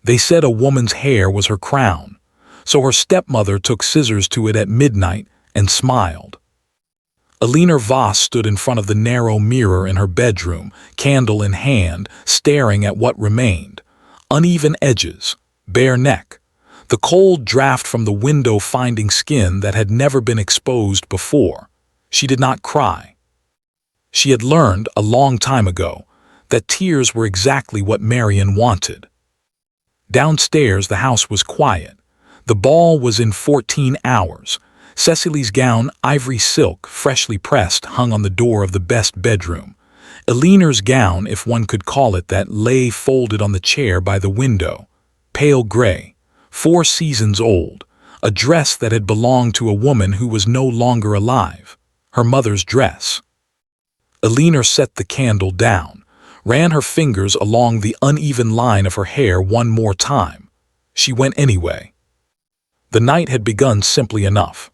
They said a woman's hair was her crown, so her stepmother took scissors to it at midnight and smiled. Alina Voss stood in front of the narrow mirror in her bedroom, candle in hand, staring at what remained. Uneven edges, bare neck, the cold draft from the window finding skin that had never been exposed before. She did not cry. She had learned, a long time ago, that tears were exactly what Marion wanted. Downstairs the house was quiet. The ball was in 14 hours. Cecily's gown, ivory silk, freshly pressed, hung on the door of the best bedroom. Eleanor's gown, if one could call it that, lay folded on the chair by the window. Pale gray, 4 seasons old, a dress that had belonged to a woman who was no longer alive, her mother's dress. Eleanor set the candle down, ran her fingers along the uneven line of her hair one more time. She went anyway. The night had begun simply enough.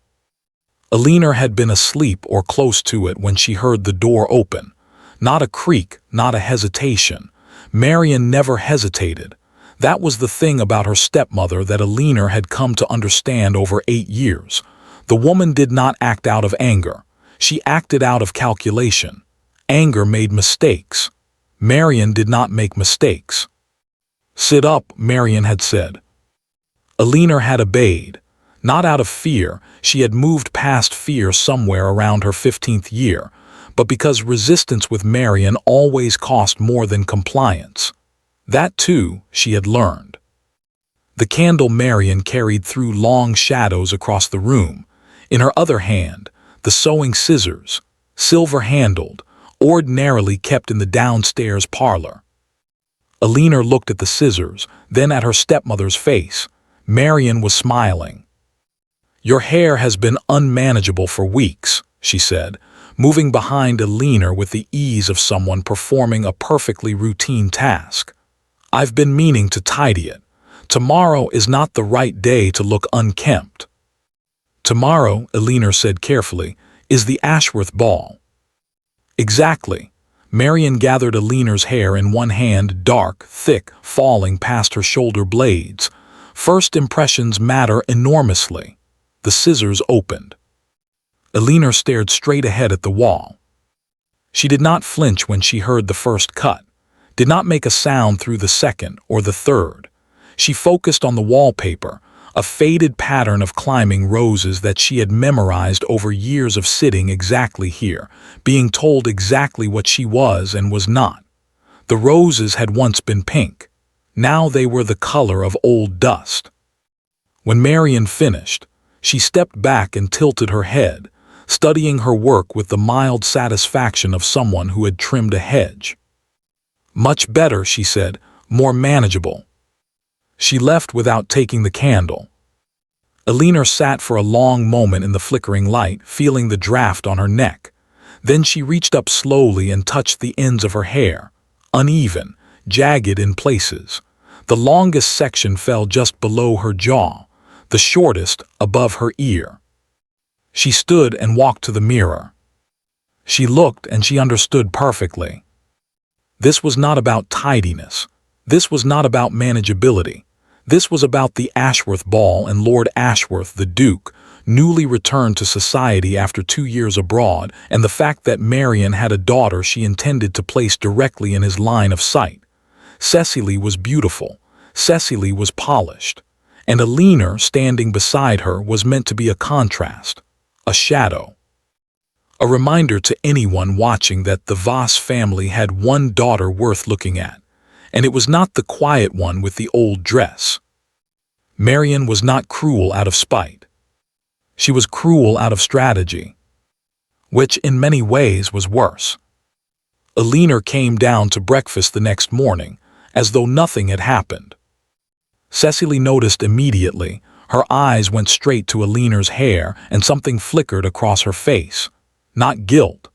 Eleanor had been asleep or close to it when she heard the door open. Not a creak, not a hesitation. Marion never hesitated. That was the thing about her stepmother that Eleanor had come to understand over 8 years. The woman did not act out of anger. She acted out of calculation. Anger made mistakes. Marion did not make mistakes. "Sit up," Marion had said. Eleanor had obeyed. Not out of fear, she had moved past fear somewhere around her 15th year, but because resistance with Marion always cost more than compliance. That, too, she had learned. The candle Marion carried threw long shadows across the room. In her other hand, the sewing scissors, silver-handled, ordinarily kept in the downstairs parlor. Eleanor looked at the scissors, then at her stepmother's face. Marion was smiling. "Your hair has been unmanageable for weeks," she said, moving behind Eleanor with the ease of someone performing a perfectly routine task. "I've been meaning to tidy it. Tomorrow is not the right day to look unkempt." "Tomorrow," Eleanor said carefully, "is the Ashworth ball." "Exactly." Marion gathered Eleanor's hair in one hand, dark, thick, falling past her shoulder blades. First impressions matter enormously. The scissors opened. Eleanor stared straight ahead at the wall. She did not flinch when she heard the first cut, did not make a sound through the second or the third. She focused on the wallpaper, a faded pattern of climbing roses that she had memorized over years of sitting exactly here, being told exactly what she was and was not. The roses had once been pink. Now they were the color of old dust. When Marion finished, she stepped back and tilted her head, studying her work with the mild satisfaction of someone who had trimmed a hedge. "Much better," she said, "more manageable." She left without taking the candle. Eleanor sat for a long moment in the flickering light, feeling the draft on her neck. Then she reached up slowly and touched the ends of her hair, uneven, jagged in places. The longest section fell just below her jaw, the shortest above her ear. She stood and walked to the mirror. She looked and she understood perfectly. This was not about tidiness. This was not about manageability. This was about the Ashworth ball and Lord Ashworth, the Duke, newly returned to society after 2 years abroad, and the fact that Marion had a daughter she intended to place directly in his line of sight. Cecily was beautiful. Cecily was polished. And Eleanor, standing beside her, was meant to be a contrast, a shadow. A reminder to anyone watching that the Voss family had one daughter worth looking at, and it was not the quiet one with the old dress. Marion was not cruel out of spite. She was cruel out of strategy, which in many ways was worse. Eleanor came down to breakfast the next morning, as though nothing had happened. Cecily noticed immediately. Her eyes went straight to Eleanor's hair, and something flickered across her face. Not guilt.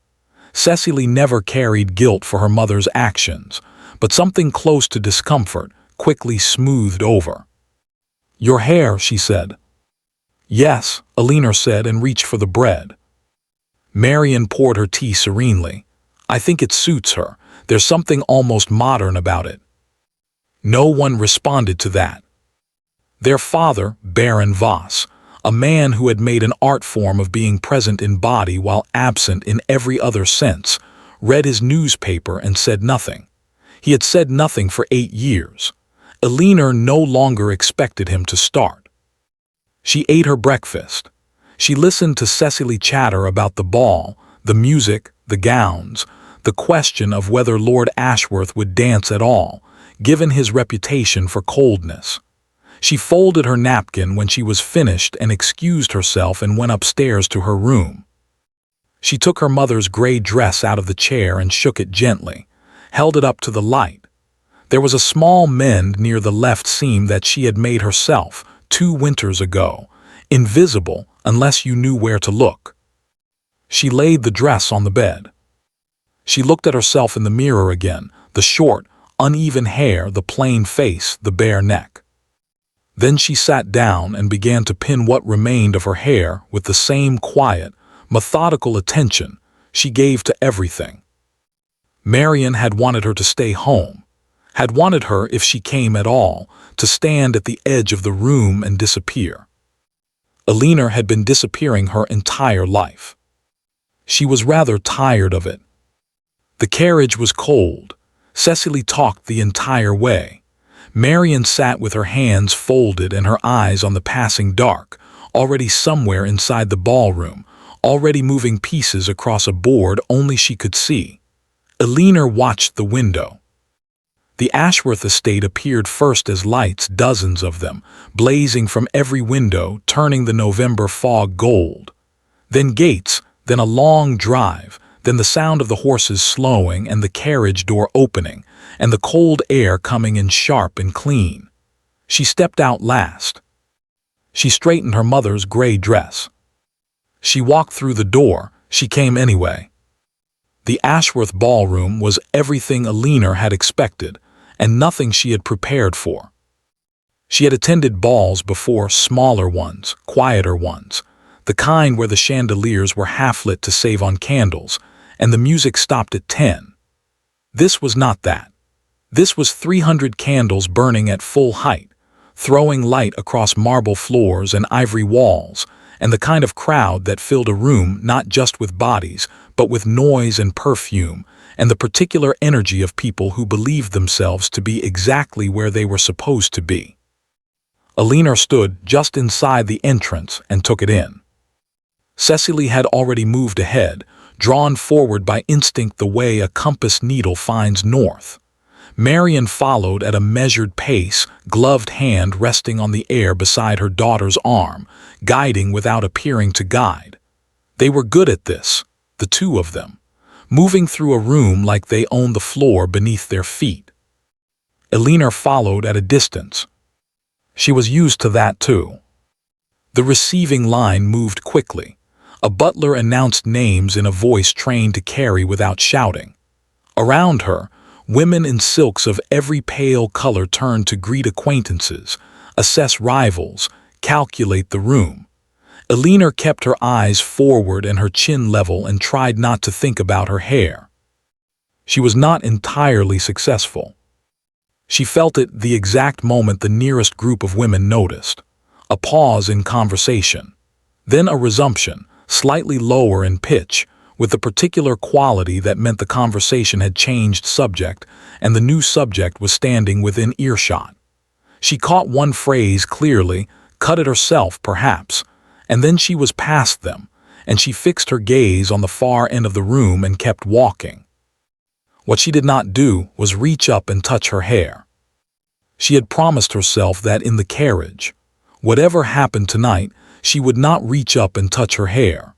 Cecily never carried guilt for her mother's actions, but something close to discomfort, quickly smoothed over. "Your hair," she said. "Yes," Eleanor said and reached for the bread. Marion poured her tea serenely. "I think it suits her. There's something almost modern about it." No one responded to that. Their father, Baron Voss, a man who had made an art form of being present in body while absent in every other sense, read his newspaper and said nothing. He had said nothing for 8 years. Elinor no longer expected him to start. She ate her breakfast. She listened to Cecily chatter about the ball, the music, the gowns, the question of whether Lord Ashworth would dance at all, given his reputation for coldness. She folded her napkin when she was finished and excused herself and went upstairs to her room. She took her mother's gray dress out of the chair and shook it gently, held it up to the light. There was a small mend near the left seam that she had made herself 2 winters ago, invisible unless you knew where to look. She laid the dress on the bed. She looked at herself in the mirror again, the short, uneven hair, the plain face, the bare neck. Then she sat down and began to pin what remained of her hair with the same quiet, methodical attention she gave to everything. Marion had wanted her to stay home, had wanted her, if she came at all, to stand at the edge of the room and disappear. Elinor had been disappearing her entire life. She was rather tired of it. The carriage was cold. Cecily talked the entire way. Marion sat with her hands folded and her eyes on the passing dark, already somewhere inside the ballroom, already moving pieces across a board only she could see. Elinor watched the window. The Ashworth estate appeared first as lights, dozens of them, blazing from every window, turning the November fog gold. Then gates, then a long drive, then the sound of the horses slowing and the carriage door opening, and the cold air coming in sharp and clean. She stepped out last. She straightened her mother's gray dress. She walked through the door. She came anyway. The Ashworth ballroom was everything Elinor had expected, and nothing she had prepared for. She had attended balls before, smaller ones, quieter ones, the kind where the chandeliers were half-lit to save on candles, and the music stopped at 10. This was not that. This was 300 candles burning at full height, throwing light across marble floors and ivory walls, and the kind of crowd that filled a room not just with bodies, but with noise and perfume, and the particular energy of people who believed themselves to be exactly where they were supposed to be. Elinor stood just inside the entrance and took it in. Cecily had already moved ahead, drawn forward by instinct the way a compass needle finds north. Marion followed at a measured pace, gloved hand resting on the air beside her daughter's arm, guiding without appearing to guide. They were good at this, the two of them, moving through a room like they owned the floor beneath their feet. Elinor followed at a distance. She was used to that too. The receiving line moved quickly. A butler announced names in a voice trained to carry without shouting. Around her, women in silks of every pale color turned to greet acquaintances, assess rivals, calculate the room. Elinor kept her eyes forward and her chin level and tried not to think about her hair. She was not entirely successful. She felt it the exact moment the nearest group of women noticed. A pause in conversation. Then a resumption, slightly lower in pitch, with the particular quality that meant the conversation had changed subject and the new subject was standing within earshot. She caught one phrase clearly, cut it herself perhaps, and then she was past them, and she fixed her gaze on the far end of the room and kept walking. What she did not do was reach up and touch her hair. She had promised herself that in the carriage, whatever happened tonight, she would not reach up and touch her hair.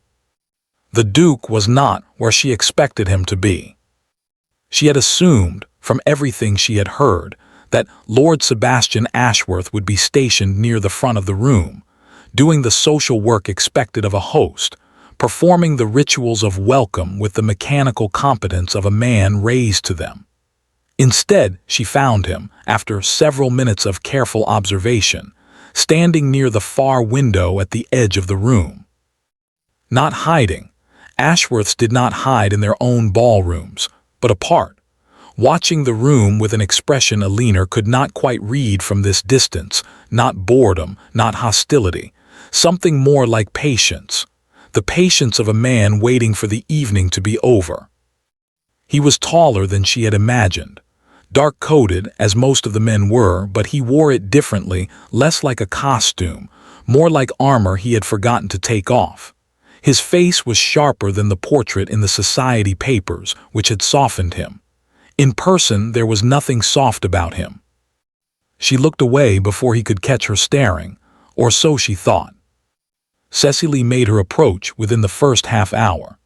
The Duke was not where she expected him to be. She had assumed, from everything she had heard, that Lord Sebastian Ashworth would be stationed near the front of the room, doing the social work expected of a host, performing the rituals of welcome with the mechanical competence of a man raised to them. Instead, she found him, after several minutes of careful observation, standing near the far window at the edge of the room. Not hiding. Ashworths did not hide in their own ballrooms, but apart, watching the room with an expression Alina could not quite read from this distance, not boredom, not hostility, something more like patience, the patience of a man waiting for the evening to be over. He was taller than she had imagined, dark-coated as most of the men were, but he wore it differently, less like a costume, more like armor he had forgotten to take off. His face was sharper than the portrait in the society papers, which had softened him. In person, there was nothing soft about him. She looked away before he could catch her staring, or so she thought. Cecily made her approach within the first half hour.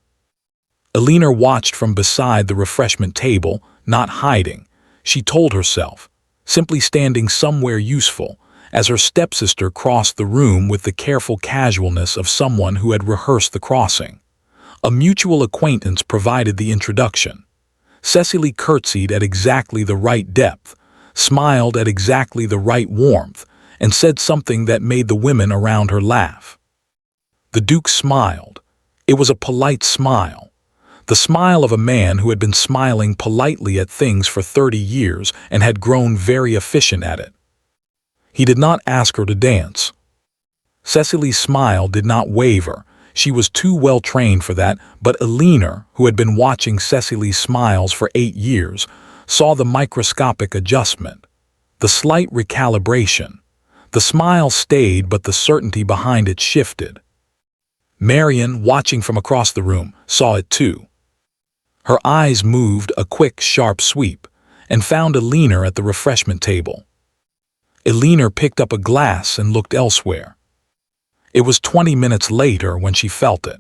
Alina watched from beside the refreshment table, not hiding, she told herself, simply standing somewhere useful, as her stepsister crossed the room with the careful casualness of someone who had rehearsed the crossing. A mutual acquaintance provided the introduction. Cecily curtsied at exactly the right depth, smiled at exactly the right warmth, and said something that made the women around her laugh. The Duke smiled. It was a polite smile. The smile of a man who had been smiling politely at things for 30 years and had grown very efficient at it. He did not ask her to dance. Cecily's smile did not waver. She was too well trained for that, but Alina, who had been watching Cecily's smiles for 8 years, saw the microscopic adjustment, the slight recalibration. The smile stayed, but the certainty behind it shifted. Marion, watching from across the room, saw it too. Her eyes moved a quick, sharp sweep, and found Alina at the refreshment table. Alina picked up a glass and looked elsewhere. It was 20 minutes later when she felt it.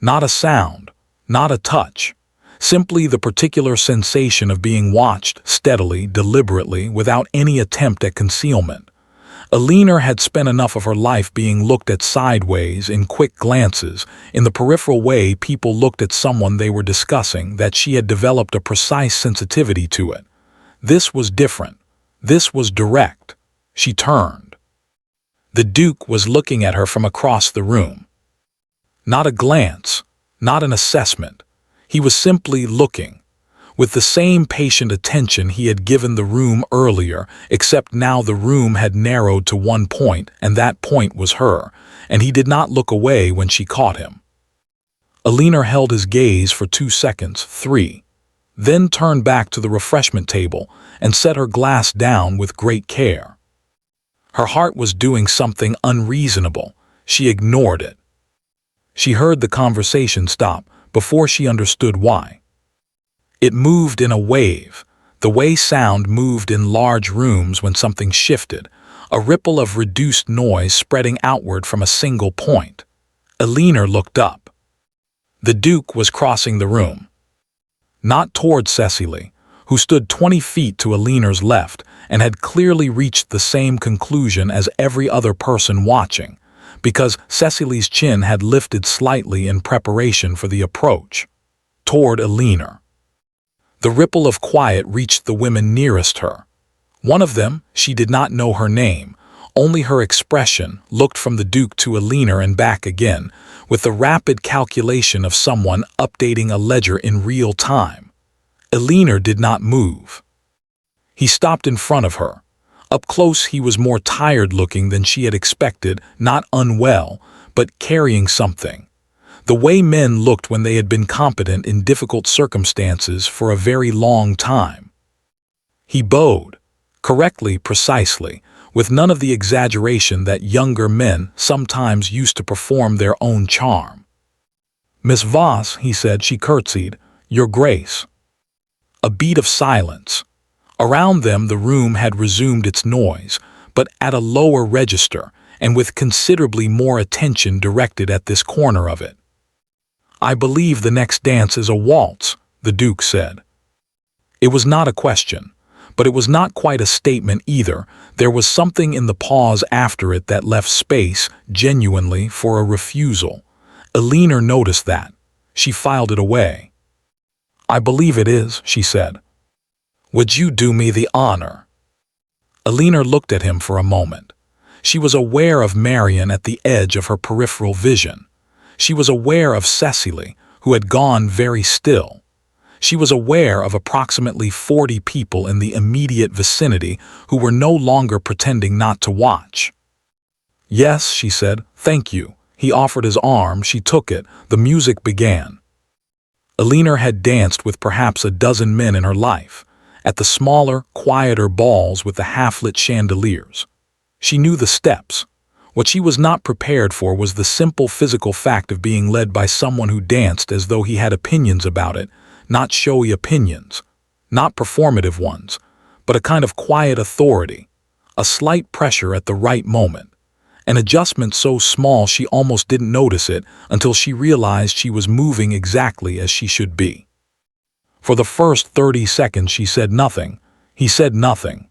Not a sound, not a touch, simply the particular sensation of being watched steadily, deliberately, without any attempt at concealment. Alina had spent enough of her life being looked at sideways, in quick glances, in the peripheral way people looked at someone they were discussing, that she had developed a precise sensitivity to it. This was different. This was direct. She turned. The Duke was looking at her from across the room. Not a glance, not an assessment. He was simply looking, with the same patient attention he had given the room earlier, except now the room had narrowed to one point, and that point was her, and he did not look away when she caught him. Alina held his gaze for 2 seconds, 3, then turned back to the refreshment table and set her glass down with great care. Her heart was doing something unreasonable. She ignored it. She heard the conversation stop before she understood why. It moved in a wave, the way sound moved in large rooms when something shifted, a ripple of reduced noise spreading outward from a single point. Alina looked up. The Duke was crossing the room. Not toward Cecily, who stood 20 feet to Alina's left and had clearly reached the same conclusion as every other person watching, because Cecily's chin had lifted slightly in preparation for the approach. Toward Alina. The ripple of quiet reached the women nearest her. One of them, she did not know her name, only her expression, looked from the Duke to Alina and back again, with the rapid calculation of someone updating a ledger in real time. Alina did not move. He stopped in front of her. Up close he was more tired-looking than she had expected, not unwell, but carrying something. The way men looked when they had been competent in difficult circumstances for a very long time. He bowed, correctly, precisely, with none of the exaggeration that younger men sometimes used to perform their own charm. "Miss Voss," he said, she curtsied, "Your Grace." A beat of silence. Around them the room had resumed its noise, but at a lower register and with considerably more attention directed at this corner of it. "I believe the next dance is a waltz," the Duke said. It was not a question, but it was not quite a statement either. There was something in the pause after it that left space, genuinely, for a refusal. Alina noticed that. She filed it away. "I believe it is," she said. "Would you do me the honor?" Alina looked at him for a moment. She was aware of Marion at the edge of her peripheral vision. She was aware of Cecily, who had gone very still. She was aware of approximately 40 people in the immediate vicinity who were no longer pretending not to watch. "Yes," she said, "thank you." He offered his arm, she took it, the music began. Alina had danced with perhaps a dozen men in her life, at the smaller, quieter balls with the half-lit chandeliers. She knew the steps. What she was not prepared for was the simple physical fact of being led by someone who danced as though he had opinions about it, not showy opinions, not performative ones, but a kind of quiet authority, a slight pressure at the right moment, an adjustment so small she almost didn't notice it until she realized she was moving exactly as she should be. For the first 30 seconds she said nothing. He said nothing.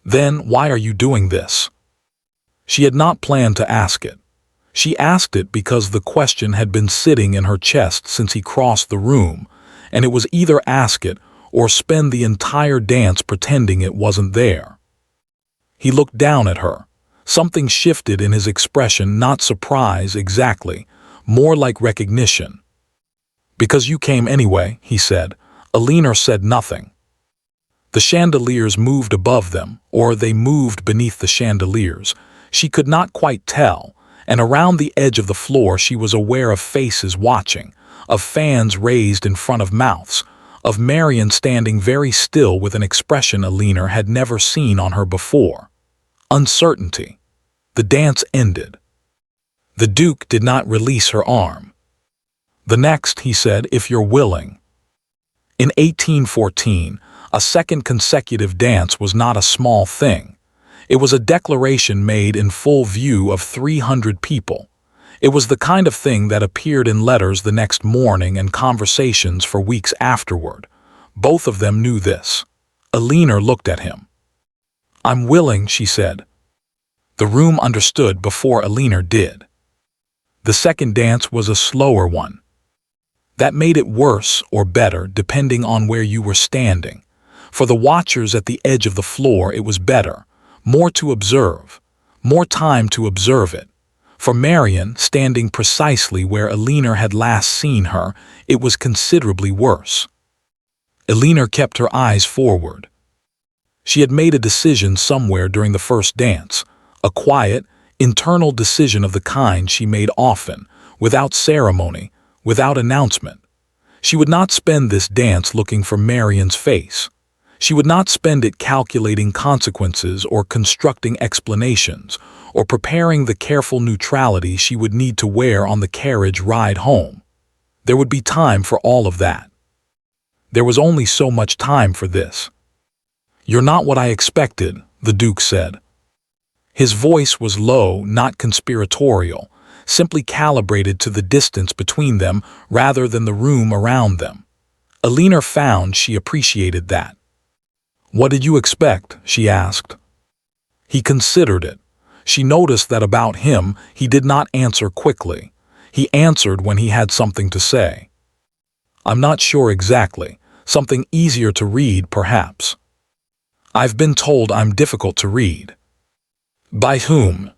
Then, "Why are you doing this?" She had not planned to ask it. She asked it because the question had been sitting in her chest since he crossed the room, and it was either ask it or spend the entire dance pretending it wasn't there. He looked down at her. Something shifted in his expression, not surprise exactly, more like recognition. "Because you came anyway," he said. Alina said nothing. The chandeliers moved above them, or they moved beneath the chandeliers. She could not quite tell, and around the edge of the floor she was aware of faces watching, of fans raised in front of mouths, of Marion standing very still with an expression Alina had never seen on her before. Uncertainty. The dance ended. The Duke did not release her arm. "The next," he said, "if you're willing." In 1814, a second consecutive dance was not a small thing. It was a declaration made in full view of 300 people. It was the kind of thing that appeared in letters the next morning and conversations for weeks afterward. Both of them knew this. Alina looked at him. "I'm willing," she said. The room understood before Alina did. The second dance was a slower one. That made it worse or better depending on where you were standing. For the watchers at the edge of the floor it was better, more to observe, more time to observe it. For Marion, standing precisely where Alina had last seen her, it was considerably worse. Alina kept her eyes forward. She had made a decision somewhere during the first dance, a quiet, internal decision of the kind she made often, without ceremony, without announcement. She would not spend this dance looking for Marion's face. She would not spend it calculating consequences or constructing explanations, or preparing the careful neutrality she would need to wear on the carriage ride home. There would be time for all of that. There was only so much time for this. "You're not what I expected," the Duke said. His voice was low, not conspiratorial, simply calibrated to the distance between them rather than the room around them. Alina found she appreciated that. "What did you expect?" she asked. He considered it. She noticed that about him he did not answer quickly. He answered when he had something to say. "I'm not sure exactly. Something easier to read, perhaps." "I've been told I'm difficult to read." "By whom?"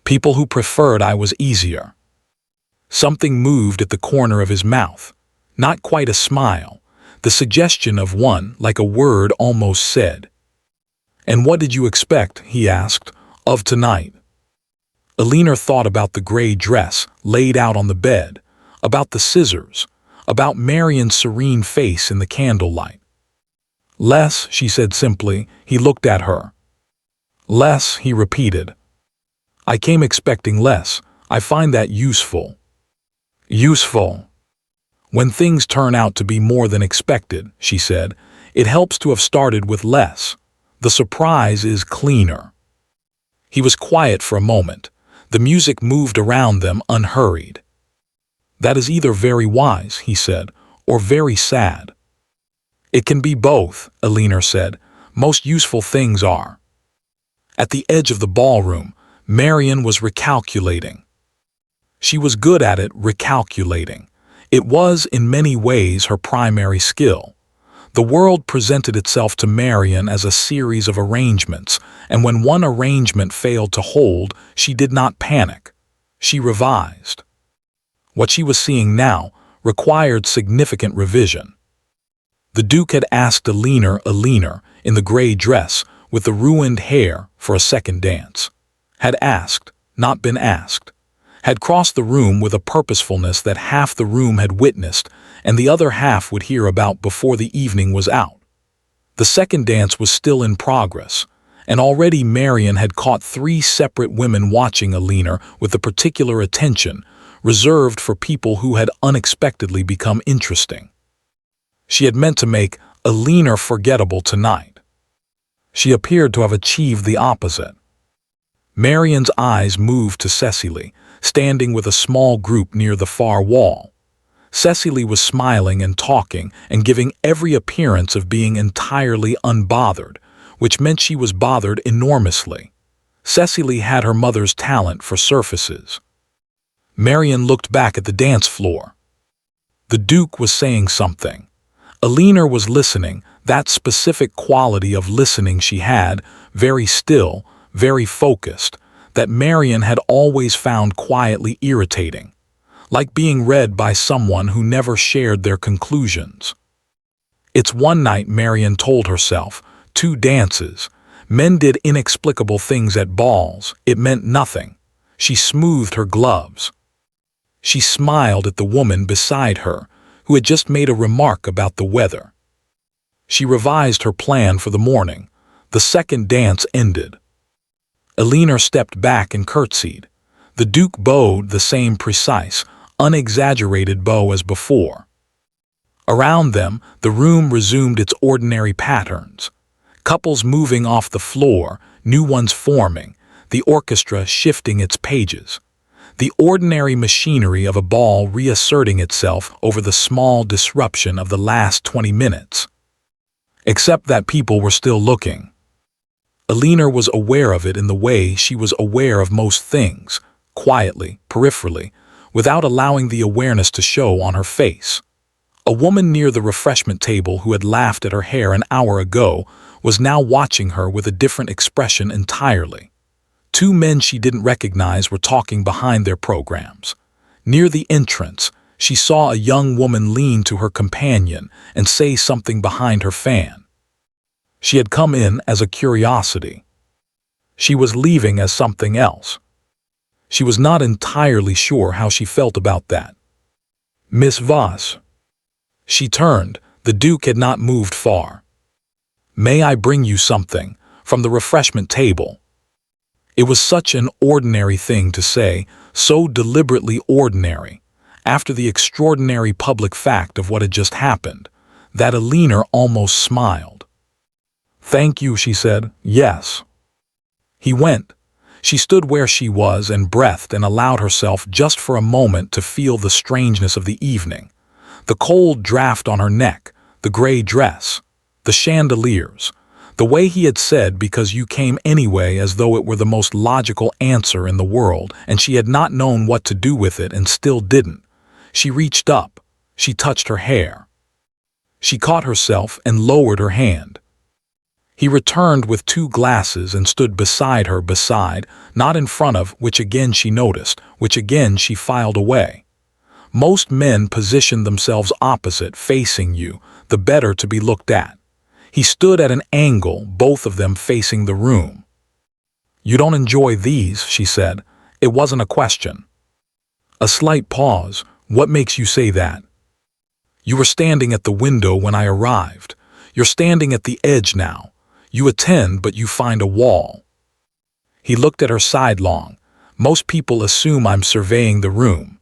"People who preferred I was easier." Something moved at the corner of his mouth. Not quite a smile. The suggestion of one, like a word almost said. "And what did you expect," he asked, "of tonight?" Alina thought about the gray dress laid out on the bed, about the scissors, about Marion's serene face in the candlelight. "Less," she said simply. He looked at her. "Less," he repeated. "I came expecting less. I find that useful." "Useful." "When things turn out to be more than expected," she said, "it helps to have started with less. The surprise is cleaner." He was quiet for a moment. The music moved around them unhurried. "That is either very wise," he said, "or very sad." "It can be both," Alina said. "Most useful things are." At the edge of the ballroom, Marion was recalculating. She was good at it, recalculating. It was, in many ways, her primary skill. The world presented itself to Marion as a series of arrangements, and when one arrangement failed to hold, she did not panic. She revised. What she was seeing now required significant revision. The Duke had asked Alina in the gray dress with the ruined hair for a second dance. Had asked, not been asked. Had crossed the room with a purposefulness that half the room had witnessed and the other half would hear about before the evening was out. The second dance was still in progress, and already Marion had caught 3 separate women watching Alina with the particular attention reserved for people who had unexpectedly become interesting. She had meant to make Alina forgettable tonight. She appeared to have achieved the opposite. Marion's eyes moved to Cecily, standing with a small group near the far wall. Cecily was smiling and talking and giving every appearance of being entirely unbothered, which meant she was bothered enormously. Cecily had her mother's talent for surfaces. Marion looked back at the dance floor. The Duke was saying something. Alina was listening, that specific quality of listening she had, very still, very focused, that Marion had always found quietly irritating, like being read by someone who never shared their conclusions. It's one night, Marion told herself, 2 dances. Men did inexplicable things at balls. It meant nothing. She smoothed her gloves. She smiled at the woman beside her, who had just made a remark about the weather. She revised her plan for the morning. The second dance ended. Alina stepped back and curtsied. The Duke bowed the same precise, unexaggerated bow as before. Around them, the room resumed its ordinary patterns. Couples moving off the floor, new ones forming, the orchestra shifting its pages. The ordinary machinery of a ball reasserting itself over the small disruption of the last 20 minutes. Except that people were still looking. Alina was aware of it in the way she was aware of most things, quietly, peripherally, without allowing the awareness to show on her face. A woman near the refreshment table who had laughed at her hair an hour ago was now watching her with a different expression entirely. 2 men she didn't recognize were talking behind their programs. Near the entrance, she saw a young woman lean to her companion and say something behind her fan. She had come in as a curiosity. She was leaving as something else. She was not entirely sure how she felt about that. Miss Voss. She turned. The Duke had not moved far. May I bring you something from the refreshment table? It was such an ordinary thing to say, so deliberately ordinary, after the extraordinary public fact of what had just happened, that Alina almost smiled. Thank you, she said. Yes. He went. She stood where she was and breathed and allowed herself just for a moment to feel the strangeness of the evening. The cold draft on her neck, the gray dress, the chandeliers, the way he had said because you came anyway as though it were the most logical answer in the world and she had not known what to do with it and still didn't. She reached up. She touched her hair. She caught herself and lowered her hand. He returned with 2 glasses and stood beside her, not in front of, which again she noticed, which again she filed away. Most men position themselves opposite, facing you, the better to be looked at. He stood at an angle, both of them facing the room. You don't enjoy these, she said. It wasn't a question. A slight pause. What makes you say that? You were standing at the window when I arrived. You're standing at the edge now. You attend, but you find a wall. He looked at her sidelong. Most people assume I'm surveying the room.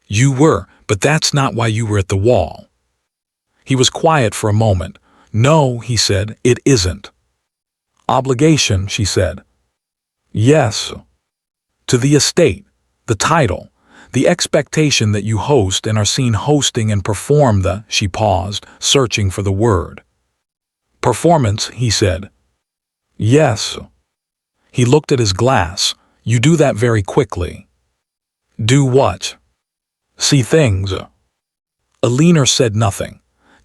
You were, but that's not why you were at the wall. He was quiet for a moment. No, he said, it isn't. Obligation, she said. Yes. To the estate, the title, the expectation that you host and are seen hosting and perform the, she paused, searching for the word. Performance, he said. Yes. He looked at his glass. You do that very quickly. Do what? See things. Alina said nothing.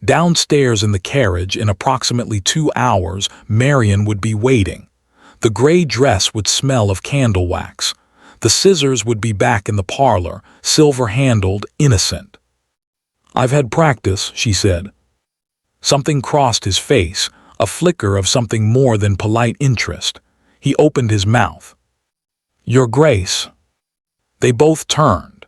Downstairs in the carriage, in approximately 2 hours, Marion would be waiting. The gray dress would smell of candle wax. The scissors would be back in the parlor, silver-handled, innocent. I've had practice, she said. Something crossed his face, a flicker of something more than polite interest. He opened his mouth. "Your Grace." They both turned.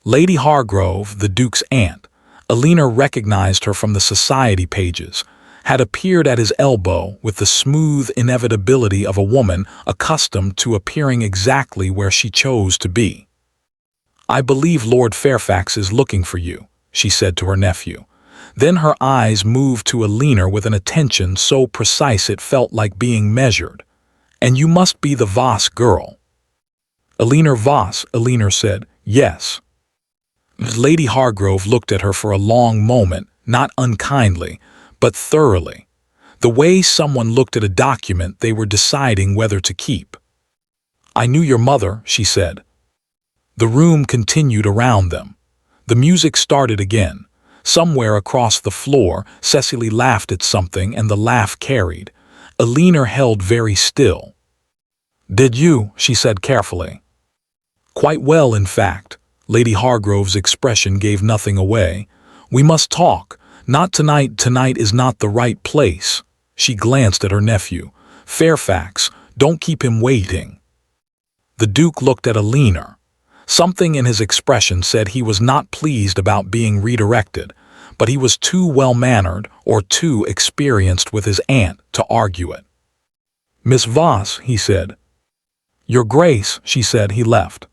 Lady Hargrove, the Duke's aunt, Alina recognized her from the society pages, had appeared at his elbow with the smooth inevitability of a woman accustomed to appearing exactly where she chose to be. "I believe Lord Fairfax is looking for you," she said to her nephew. Then her eyes moved to Alina with an attention so precise it felt like being measured. "And you must be the Voss girl." "Alina Voss," Alina said. "Yes." Lady Hargrove looked at her for a long moment, not unkindly, but thoroughly. The way someone looked at a document they were deciding whether to keep. "I knew your mother," she said. The room continued around them. The music started again. Somewhere across the floor, Cecily laughed at something and the laugh carried. Alina held very still. "Did you?" she said carefully. "Quite well, in fact." Lady Hargrove's expression gave nothing away. "We must talk. Not tonight. Tonight is not the right place." She glanced at her nephew. "Fairfax, don't keep him waiting." The Duke looked at Alina. Something in his expression said he was not pleased about being redirected, but he was too well-mannered or too experienced with his aunt to argue it. "Miss Voss," he said. "Your Grace," she said. He left.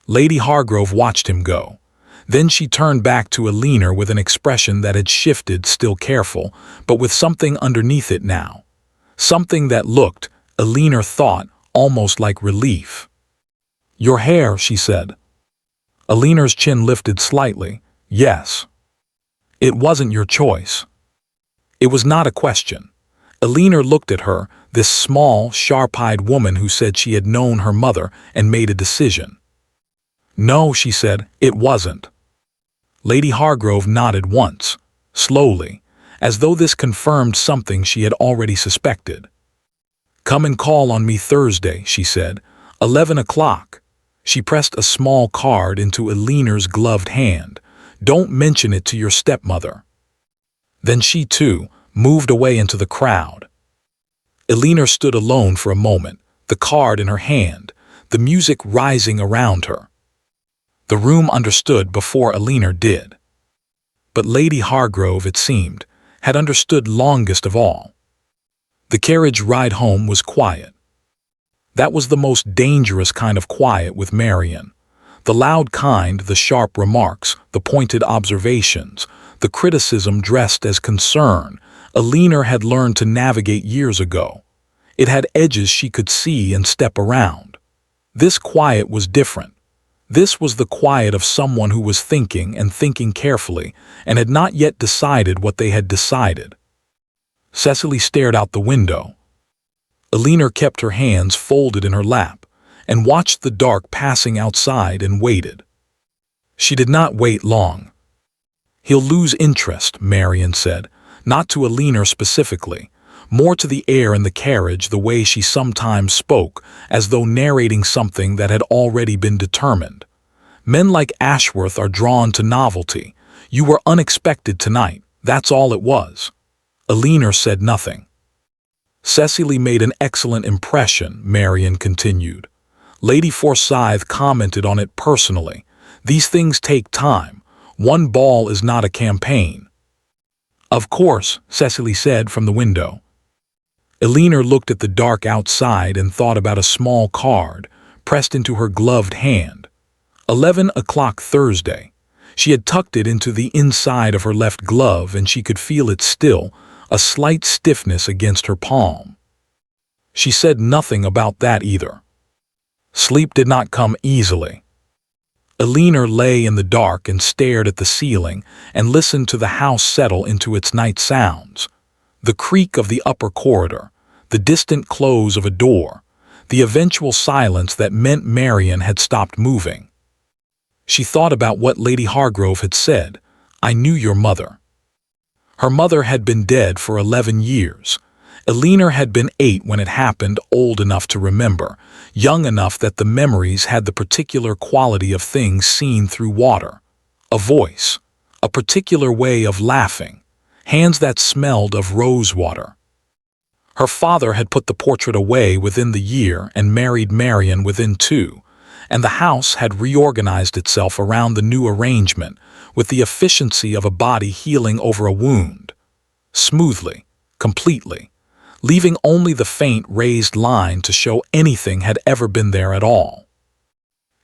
Lady Hargrove watched him go. Then she turned back to Alina with an expression that had shifted, still careful, but with something underneath it now. Something that looked, Alina thought, almost like relief. "Your hair," she said. Alina's chin lifted slightly. "Yes." "It wasn't your choice." It was not a question. Alina looked at her, this small, sharp-eyed woman who said she had known her mother and made a decision. "No," she said, "it wasn't." Lady Hargrove nodded once, slowly, as though this confirmed something she had already suspected. "Come and call on me Thursday," she said. 11 o'clock. She pressed a small card into Alina's gloved hand. "Don't mention it to your stepmother." Then she, too, moved away into the crowd. Alina stood alone for a moment, the card in her hand, the music rising around her. The room understood before Alina did. But Lady Hargrove, it seemed, had understood longest of all. The carriage ride home was quiet. That was the most dangerous kind of quiet with Marion. The loud kind, the sharp remarks, the pointed observations, the criticism dressed as concern, Alina had learned to navigate years ago. It had edges she could see and step around. This quiet was different. This was the quiet of someone who was thinking and thinking carefully and had not yet decided what they had decided. Cecily stared out the window. Alina kept her hands folded in her lap and watched the dark passing outside and waited. She did not wait long. "He'll lose interest," Marion said, not to Alina specifically, more to the air in the carriage, the way she sometimes spoke, as though narrating something that had already been determined. "Men like Ashworth are drawn to novelty. You were unexpected tonight, that's all it was." Alina said nothing. "Cecily made an excellent impression," Marion continued. "Lady Forsyth commented on it personally. These things take time. One ball is not a campaign." "Of course," Cecily said from the window. Alina looked at the dark outside and thought about a small card, pressed into her gloved hand. 11 o'clock Thursday. She had tucked it into the inside of her left glove and she could feel it still, a slight stiffness against her palm. She said nothing about that either. Sleep did not come easily. Alina lay in the dark and stared at the ceiling and listened to the house settle into its night sounds. The creak of the upper corridor, the distant close of a door, the eventual silence that meant Marion had stopped moving. She thought about what Lady Hargrove had said, "I knew your mother." Her mother had been dead for 11 years. Alina had been 8 when it happened, old enough to remember, young enough that the memories had the particular quality of things seen through water. A voice, a particular way of laughing. hands that smelled of rosewater. Her father had put the portrait away within the year and married Marion within 2, and the house had reorganized itself around the new arrangement with the efficiency of a body healing over a wound. Smoothly, completely, leaving only the faint raised line to show anything had ever been there at all.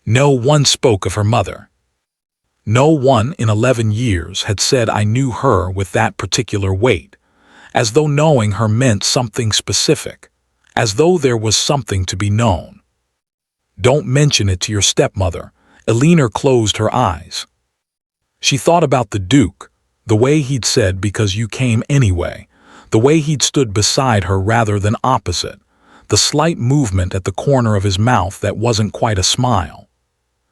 No one spoke of her mother. No one in 11 years had said I knew her with that particular weight, as though knowing her meant something specific, as though there was something to be known. Don't mention it to your stepmother. Eleanor closed her eyes. She thought about the Duke, the way he'd said because you came anyway, the way he'd stood beside her rather than opposite, the slight movement at the corner of his mouth that wasn't quite a smile.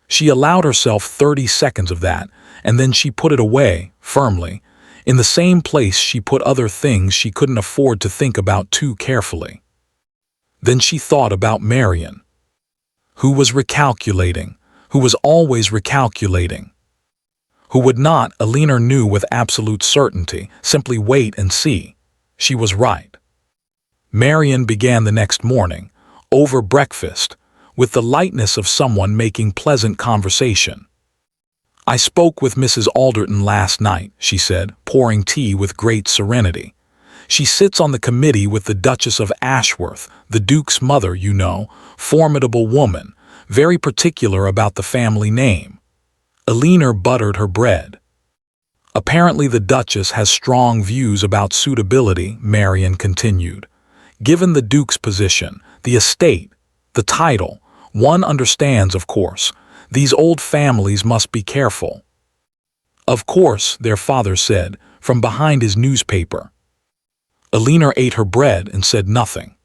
She allowed herself 30 seconds of that, and then she put it away, firmly, in the same place she put other things she couldn't afford to think about too carefully. Then she thought about Marion, who was recalculating, who was always recalculating, who would not, Eleanor knew with absolute certainty, simply wait and see. She was right. Marion began the next morning, over breakfast, with the lightness of someone making pleasant conversation. I spoke with Mrs. Alderton last night, she said, pouring tea with great serenity. She sits on the committee with the Duchess of Ashworth, the Duke's mother, you know, formidable woman, very particular about the family name. Eleanor buttered her bread. Apparently the Duchess has strong views about suitability, Marion continued. Given the Duke's position, the estate, the title, one understands, of course, these old families must be careful. Of course, their father said, from behind his newspaper. Eleanor ate her bread and said nothing.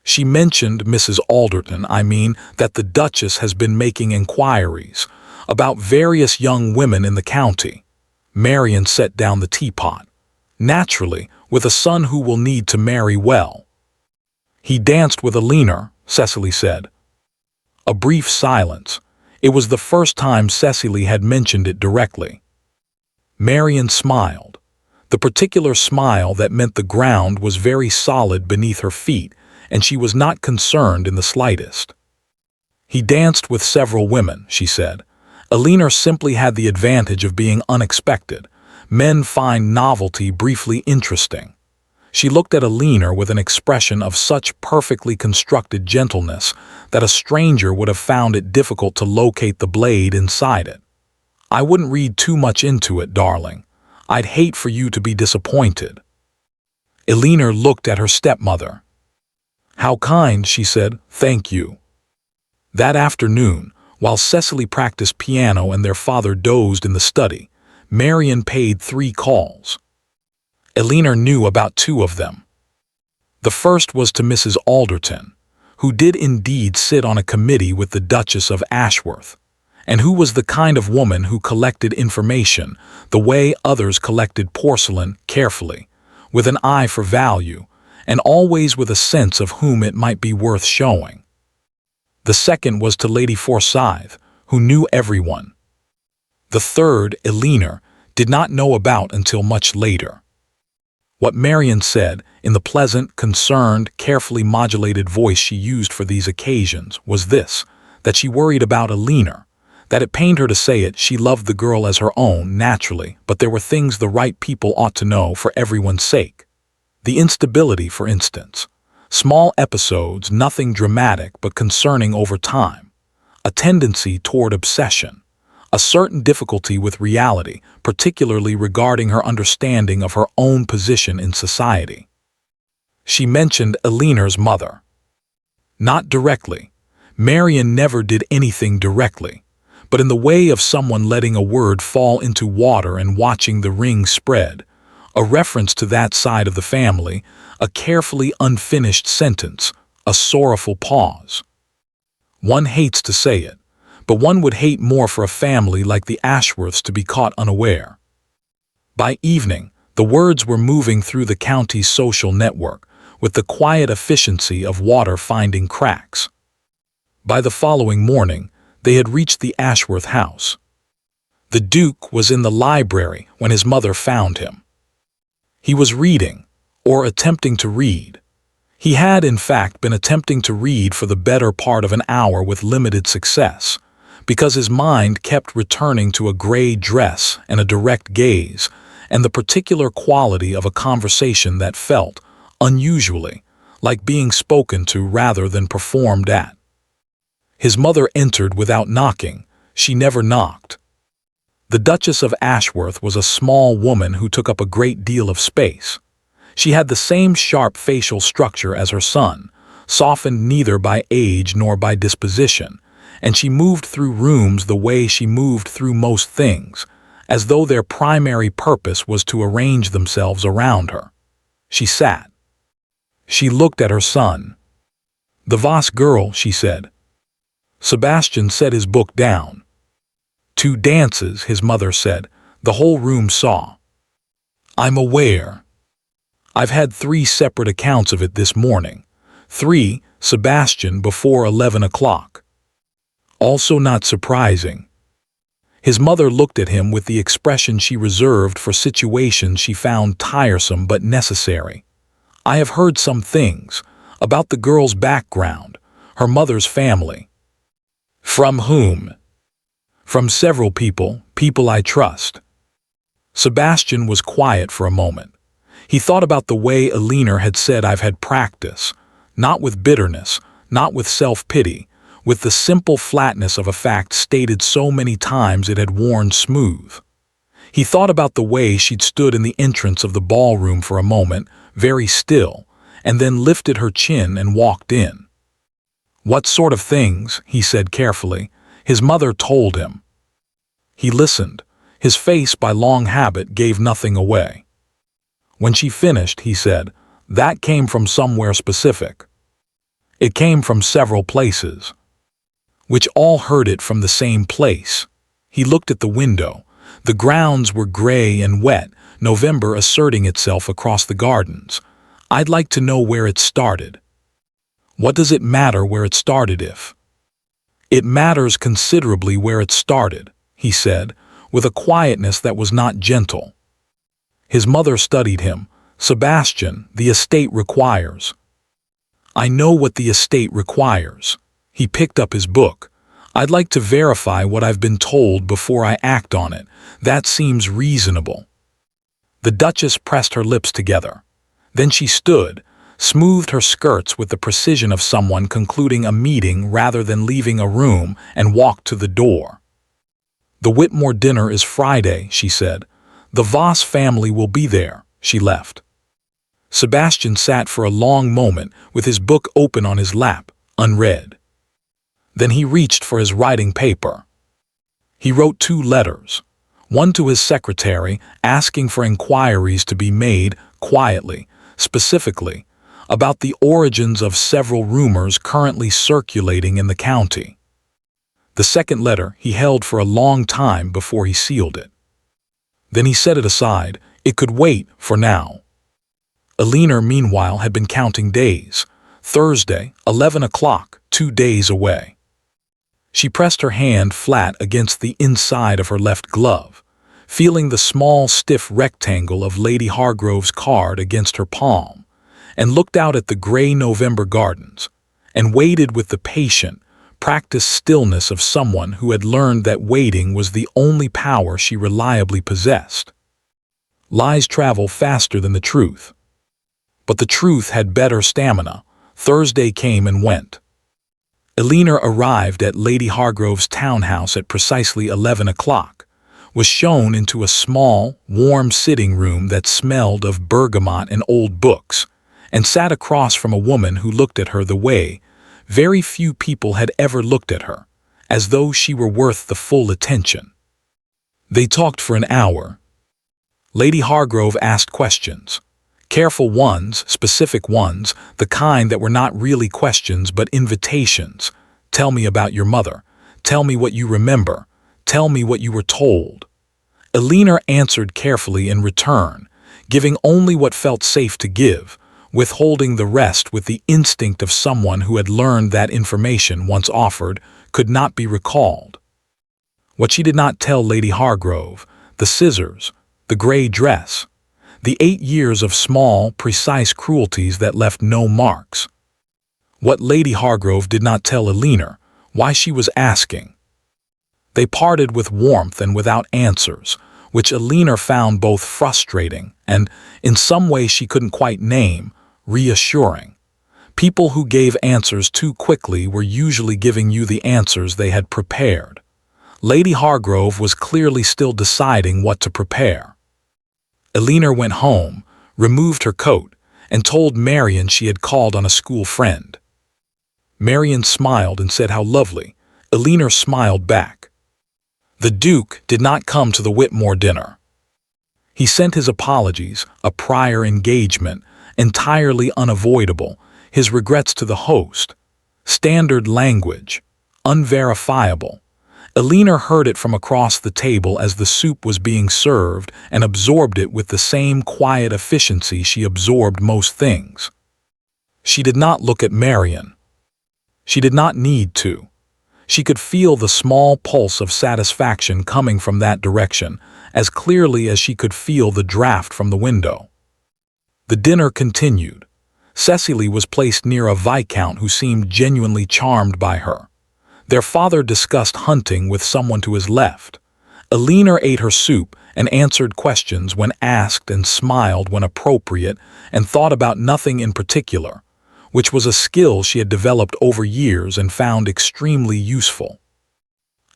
She mentioned, Mrs. Alderton, that the Duchess has been making inquiries about various young women in the county. Marion set down the teapot. Naturally, with a son who will need to marry well. He danced with Eleanor, Cecily said. A brief silence. It was the first time Cecily had mentioned it directly. Marion smiled. The particular smile that meant the ground was very solid beneath her feet, and she was not concerned in the slightest. He danced with several women, she said. Eleanor simply had the advantage of being unexpected. Men find novelty briefly interesting. She looked at Eleanor with an expression of such perfectly constructed gentleness that a stranger would have found it difficult to locate the blade inside it. I wouldn't read too much into it, darling. I'd hate for you to be disappointed. Eleanor looked at her stepmother. How kind, she said, thank you. That afternoon, while Cecily practiced piano and their father dozed in the study, Marion paid 3 calls. Eleanor knew about 2 of them. The first was to Mrs. Alderton, who did indeed sit on a committee with the Duchess of Ashworth, and who was the kind of woman who collected information the way others collected porcelain, carefully, with an eye for value, and always with a sense of whom it might be worth showing. The second was to Lady Forsyth, who knew everyone. The third, Eleanor, did not know about until much later. What Marion said, in the pleasant, concerned, carefully modulated voice she used for these occasions, was this, that she worried about Eleanor, that it pained her to say it, she loved the girl as her own, naturally, but there were things the right people ought to know for everyone's sake. The instability, for instance. Small episodes, nothing dramatic but concerning over time. A tendency toward obsession. A certain difficulty with reality, particularly regarding her understanding of her own position in society. She mentioned Eleanor's mother. Not directly. Marion never did anything directly, but in the way of someone letting a word fall into water and watching the ring spread, a reference to that side of the family, a carefully unfinished sentence, a sorrowful pause. One hates to say it, but one would hate more for a family like the Ashworths to be caught unaware. By evening, the words were moving through the county's social network with the quiet efficiency of water finding cracks. By the following morning, they had reached the Ashworth house. The Duke was in the library when his mother found him. He was reading, or attempting to read. He had, in fact, been attempting to read for the better part of an hour with limited success, because his mind kept returning to a gray dress and a direct gaze, and the particular quality of a conversation that felt, unusually, like being spoken to rather than performed at. His mother entered without knocking. She never knocked. The Duchess of Ashworth was a small woman who took up a great deal of space. She had the same sharp facial structure as her son, softened neither by age nor by disposition, and she moved through rooms the way she moved through most things, as though their primary purpose was to arrange themselves around her. She sat. She looked at her son. "The Voss girl," she said. Sebastian set his book down. "Two dances," his mother said. The whole room saw. "I'm aware. I've had 3 separate accounts of it this morning. 3, Sebastian, before 11 o'clock. Also not surprising." His mother looked at him with the expression she reserved for situations she found tiresome but necessary. "I have heard some things about the girl's background, her mother's family." "From whom?" "From several people I trust." Sebastian was quiet for a moment. He thought about the way Alina had said, "I've had practice," not with bitterness, not with self-pity, with the simple flatness of a fact stated so many times it had worn smooth. He thought about the way she'd stood in the entrance of the ballroom for a moment, very still, and then lifted her chin and walked in. "What sort of things?" he said carefully. His mother told him. He listened. His face, by long habit, gave nothing away. When she finished, he said, "That came from somewhere specific." "It came from several places." "Which all heard it from the same place." He looked at the window. The grounds were gray and wet, November asserting itself across the gardens. "I'd like to know where it started." "What does it matter where it started if?" "It matters considerably where it started," he said, with a quietness that was not gentle. His mother studied him. "Sebastian, the estate requires." "I know what the estate requires." He picked up his book. "I'd like to verify what I've been told before I act on it. That seems reasonable." The Duchess pressed her lips together. Then she stood, smoothed her skirts with the precision of someone concluding a meeting rather than leaving a room, and walked to the door. "The Whitmore dinner is Friday," she said. "The Voss family will be there." She left. Sebastian sat for a long moment with his book open on his lap, unread. Then he reached for his writing paper. He wrote 2 letters, one to his secretary asking for inquiries to be made, quietly, specifically, about the origins of several rumors currently circulating in the county. The second letter he held for a long time before he sealed it. Then he set it aside. It could wait for now. Alina, meanwhile, had been counting days. Thursday, 11 o'clock, 2 days away. She pressed her hand flat against the inside of her left glove, feeling the small, stiff rectangle of Lady Hargrove's card against her palm, and looked out at the gray November gardens, and waited with the patient, practiced stillness of someone who had learned that waiting was the only power she reliably possessed. Lies travel faster than the truth. But the truth had better stamina. Thursday came and went. Alina arrived at Lady Hargrove's townhouse at precisely 11 o'clock, was shown into a small, warm sitting room that smelled of bergamot and old books, and sat across from a woman who looked at her the way very few people had ever looked at her, as though she were worth the full attention. They talked for an hour. Lady Hargrove asked questions. Careful ones, specific ones, the kind that were not really questions but invitations. "Tell me about your mother. Tell me what you remember. Tell me what you were told." Alina answered carefully in return, giving only what felt safe to give, withholding the rest with the instinct of someone who had learned that information, once offered, could not be recalled. What she did not tell Lady Hargrove, the scissors, the gray dress, The 8 years of small, precise cruelties that left no marks. What Lady Hargrove did not tell Alina, why she was asking. They parted with warmth and without answers, which Alina found both frustrating and, in some way she couldn't quite name, reassuring. People who gave answers too quickly were usually giving you the answers they had prepared. Lady Hargrove was clearly still deciding what to prepare. Alina went home, removed her coat, and told Marion she had called on a school friend. Marion smiled and said how lovely. Alina smiled back. The Duke did not come to the Whitmore dinner. He sent his apologies, a prior engagement, entirely unavoidable, his regrets to the host. Standard language, unverifiable. Alina heard it from across the table as the soup was being served and absorbed it with the same quiet efficiency she absorbed most things. She did not look at Marion. She did not need to. She could feel the small pulse of satisfaction coming from that direction, as clearly as she could feel the draft from the window. The dinner continued. Cecily was placed near a viscount who seemed genuinely charmed by her. Their father discussed hunting with someone to his left. Alina ate her soup and answered questions when asked and smiled when appropriate and thought about nothing in particular, which was a skill she had developed over years and found extremely useful.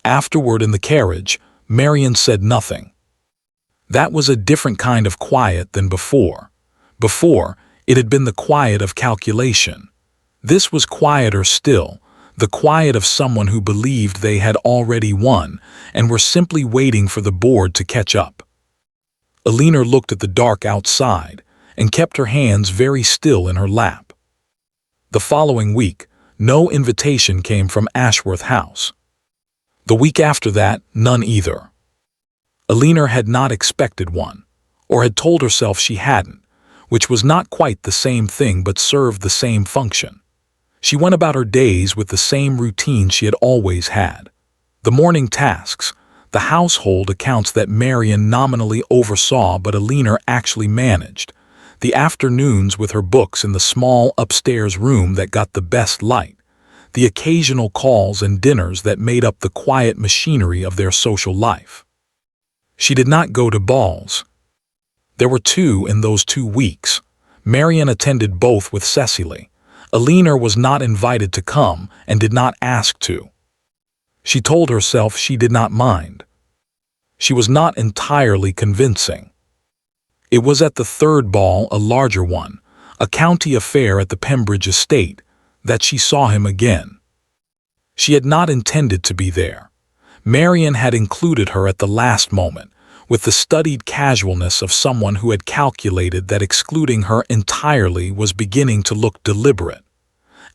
Afterward in the carriage, Marion said nothing. That was a different kind of quiet than before. Before, it had been the quiet of calculation. This was quieter still, the quiet of someone who believed they had already won and were simply waiting for the board to catch up. Alina looked at the dark outside and kept her hands very still in her lap. The following week, no invitation came from Ashworth House. The week after that, none either. Alina had not expected one, or had told herself she hadn't, which was not quite the same thing but served the same function. She went about her days with the same routine she had always had. The morning tasks, the household accounts that Marion nominally oversaw but Alina actually managed, the afternoons with her books in the small upstairs room that got the best light, the occasional calls and dinners that made up the quiet machinery of their social life. She did not go to balls. There were 2 in those 2 weeks. Marion attended both with Cecily. Alina was not invited to come and did not ask to. She told herself she did not mind. She was not entirely convincing. It was at the 3rd ball, a larger one, a county affair at the Pembridge estate, that she saw him again. She had not intended to be there. Marion had included her at the last moment, with the studied casualness of someone who had calculated that excluding her entirely was beginning to look deliberate.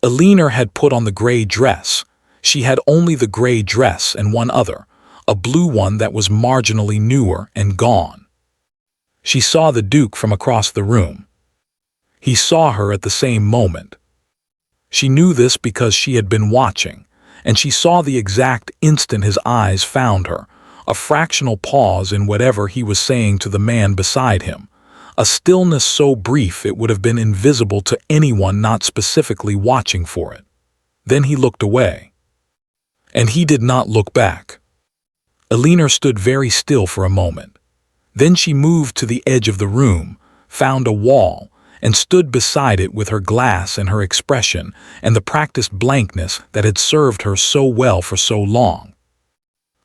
Alina had put on the gray dress. She had only the gray dress and one other, a blue one that was marginally newer and gone. She saw the Duke from across the room. He saw her at the same moment. She knew this because she had been watching, and she saw the exact instant his eyes found her, a fractional pause in whatever he was saying to the man beside him, a stillness so brief it would have been invisible to anyone not specifically watching for it. Then he looked away. And he did not look back. Alina stood very still for a moment. Then she moved to the edge of the room, found a wall, and stood beside it with her glass and her expression and the practiced blankness that had served her so well for so long.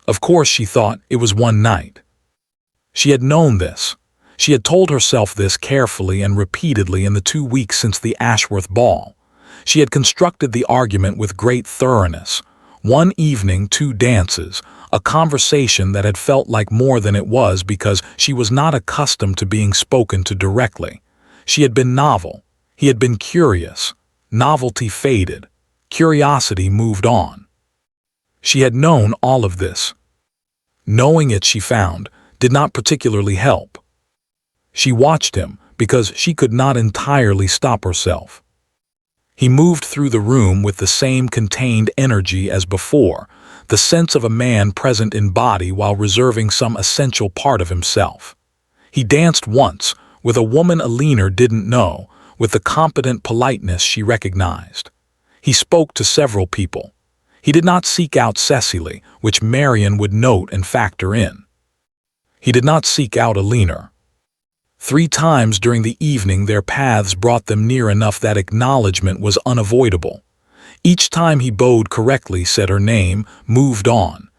Of course, she thought, it was one night. She had known this. She had told herself this carefully and repeatedly in the 2 weeks since the Ashworth ball. She had constructed the argument with great thoroughness. 1 evening, 2 dances, a conversation that had felt like more than it was because she was not accustomed to being spoken to directly. She had been novel. He had been curious. Novelty faded. Curiosity moved on. She had known all of this. Knowing it, she found, did not particularly help. She watched him because she could not entirely stop herself. He moved through the room with the same contained energy as before, the sense of a man present in body while reserving some essential part of himself. He danced once, with a woman Alina didn't know, with the competent politeness she recognized. He spoke to several people. He did not seek out Cecily, which Marion would note and factor in. He did not seek out Alina. 3 times during the evening their paths brought them near enough that acknowledgement was unavoidable. Each time he bowed correctly, said her name, moved on.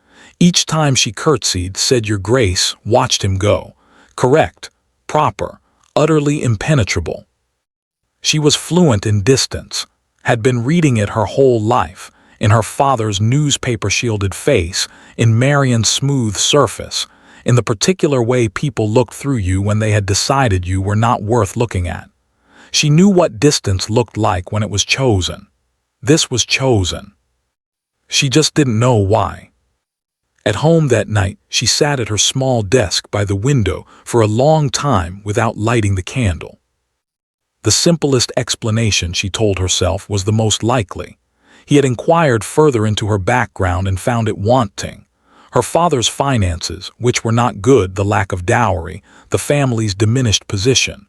Each time she curtsied, said your grace, watched him go. Correct, proper, utterly impenetrable. She was fluent in distance, had been reading it her whole life, in her father's newspaper-shielded face, in Marion's smooth surface, in the particular way people looked through you when they had decided you were not worth looking at. She knew what distance looked like when it was chosen. This was chosen. She just didn't know why. At home that night, she sat at her small desk by the window for a long time without lighting the candle. The simplest explanation, she told herself, was the most likely. He had inquired further into her background and found it wanting. Her father's finances, which were not good, the lack of dowry, the family's diminished position.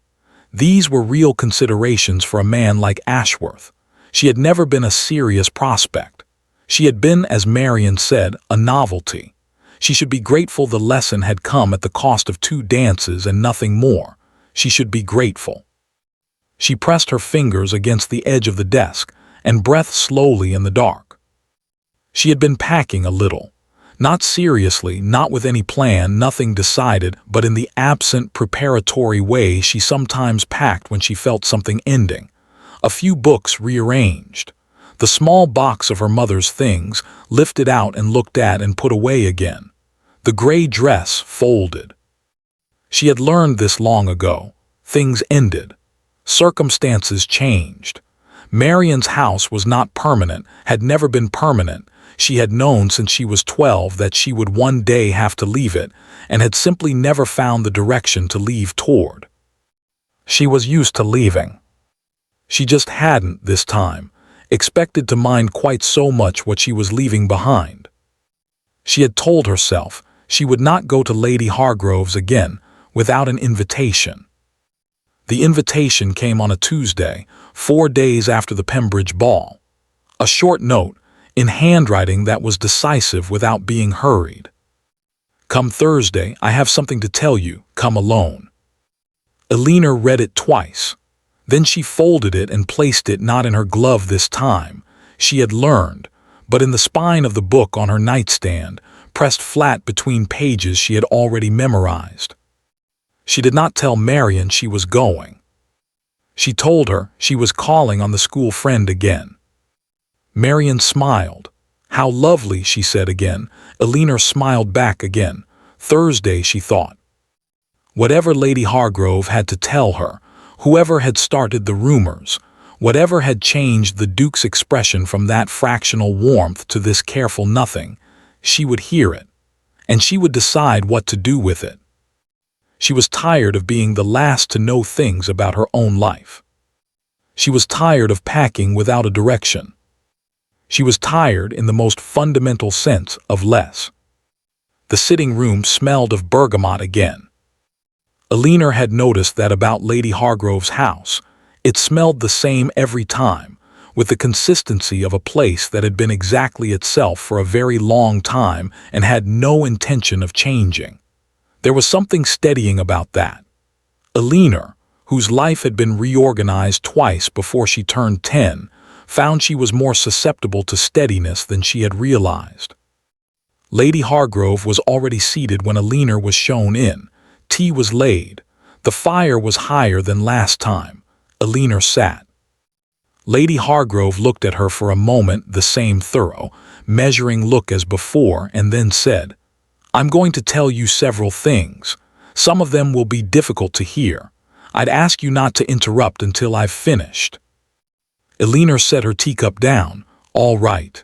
These were real considerations for a man like Ashworth. She had never been a serious prospect. She had been, as Marion said, a novelty. She should be grateful the lesson had come at the cost of 2 dances and nothing more. She should be grateful. She pressed her fingers against the edge of the desk and breathed slowly in the dark. She had been packing a little. Not seriously, not with any plan, nothing decided, but in the absent, preparatory way she sometimes packed when she felt something ending. A few books rearranged. The small box of her mother's things, lifted out and looked at and put away again. The gray dress folded. She had learned this long ago. Things ended. Circumstances changed. Marion's house was not permanent, had never been permanent. She had known since she was 12 that she would one day have to leave it, and had simply never found the direction to leave toward. She was used to leaving. She just hadn't, this time, expected to mind quite so much what she was leaving behind. She had told herself she would not go to Lady Hargrove's again without an invitation. The invitation came on a Tuesday, 4 days after the Pembridge ball. A short note, in handwriting that was decisive without being hurried. Come Thursday, I have something to tell you, come alone. Alina read it twice. Then she folded it and placed it not in her glove this time, she had learned, but in the spine of the book on her nightstand, pressed flat between pages she had already memorized. She did not tell Marion she was going. She told her she was calling on the school friend again. Marion smiled. How lovely, she said again. Alina smiled back again. Thursday, she thought. Whatever Lady Hargrove had to tell her, whoever had started the rumors, whatever had changed the Duke's expression from that fractional warmth to this careful nothing, she would hear it, and she would decide what to do with it. She was tired of being the last to know things about her own life. She was tired of packing without a direction. She was tired in the most fundamental sense of less. The sitting room smelled of bergamot again. Alina had noticed that about Lady Hargrove's house. It smelled the same every time, with the consistency of a place that had been exactly itself for a very long time and had no intention of changing. There was something steadying about that. Alina, whose life had been reorganized twice before she turned 10, found she was more susceptible to steadiness than she had realized. Lady Hargrove was already seated when Alina was shown in. Tea was laid. The fire was higher than last time. Alina sat. Lady Hargrove looked at her for a moment, the same thorough, measuring look as before, and then said, I'm going to tell you several things. Some of them will be difficult to hear. I'd ask you not to interrupt until I've finished. Alina set her teacup down. All right.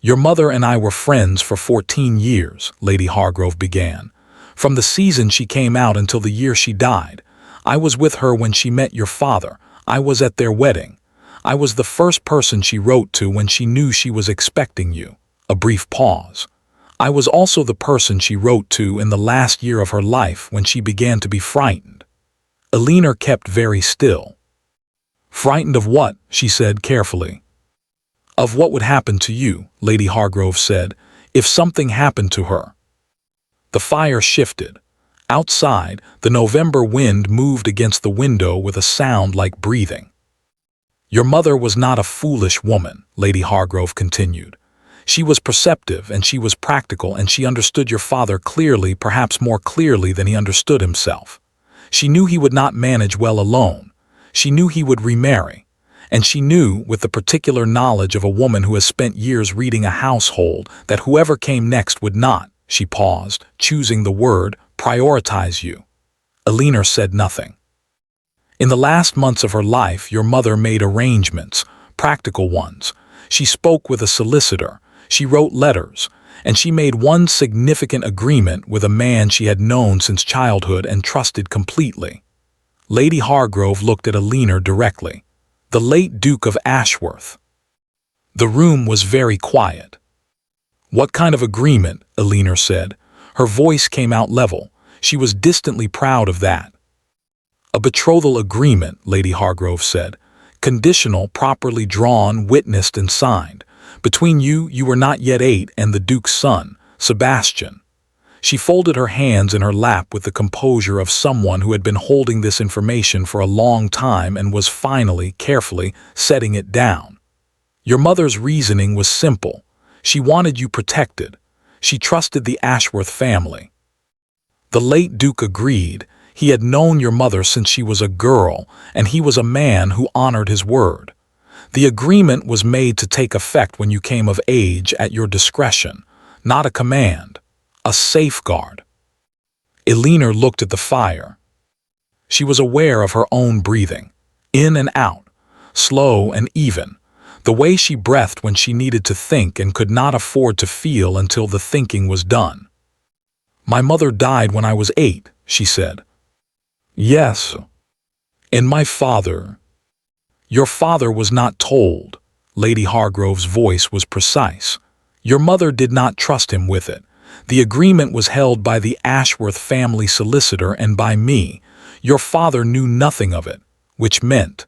Your mother and I were friends for 14 years, Lady Hargrove began. From the season she came out until the year she died. I was with her when she met your father. I was at their wedding. I was the first person she wrote to when she knew she was expecting you. A brief pause. I was also the person she wrote to in the last year of her life when she began to be frightened. Eleanor kept very still. "Frightened of what?" she said carefully. "Of what would happen to you," Lady Hargrove said, "if something happened to her." The fire shifted. Outside, the November wind moved against the window with a sound like breathing. "Your mother was not a foolish woman," Lady Hargrove continued. "She was perceptive and she was practical, and she understood your father clearly, perhaps more clearly than he understood himself. She knew he would not manage well alone. She knew he would remarry. And she knew, with the particular knowledge of a woman who has spent years reading a household, that whoever came next would not," she paused, choosing the word, "prioritize you." Eleanor said nothing. "In the last months of her life, your mother made arrangements, practical ones. She spoke with a solicitor, she wrote letters, and she made one significant agreement with a man she had known since childhood and trusted completely." Lady Hargrove looked at Eleanor directly. "The late Duke of Ashworth." The room was very quiet. "What kind of agreement?" Eleanor said. Her voice came out level. She was distantly proud of that. "A betrothal agreement," Lady Hargrove said. "Conditional, properly drawn, witnessed and signed. Between you, you were not yet 8, and the Duke's son, Sebastian." She folded her hands in her lap with the composure of someone who had been holding this information for a long time and was finally, carefully, setting it down. "Your mother's reasoning was simple. She wanted you protected. She trusted the Ashworth family." The late Duke agreed. He had known your mother since she was a girl, and he was a man who honored his word. The agreement was made to take effect when you came of age at your discretion, not a command, a safeguard. Eleanor looked at the fire. She was aware of her own breathing, in and out, slow and even, the way she breathed when she needed to think and could not afford to feel until the thinking was done. "My mother died when I was 8, she said. "Yes. And my father—" "Your father was not told." Lady Hargrove's voice was precise. "Your mother did not trust him with it. The agreement was held by the Ashworth family solicitor and by me. Your father knew nothing of it, which meant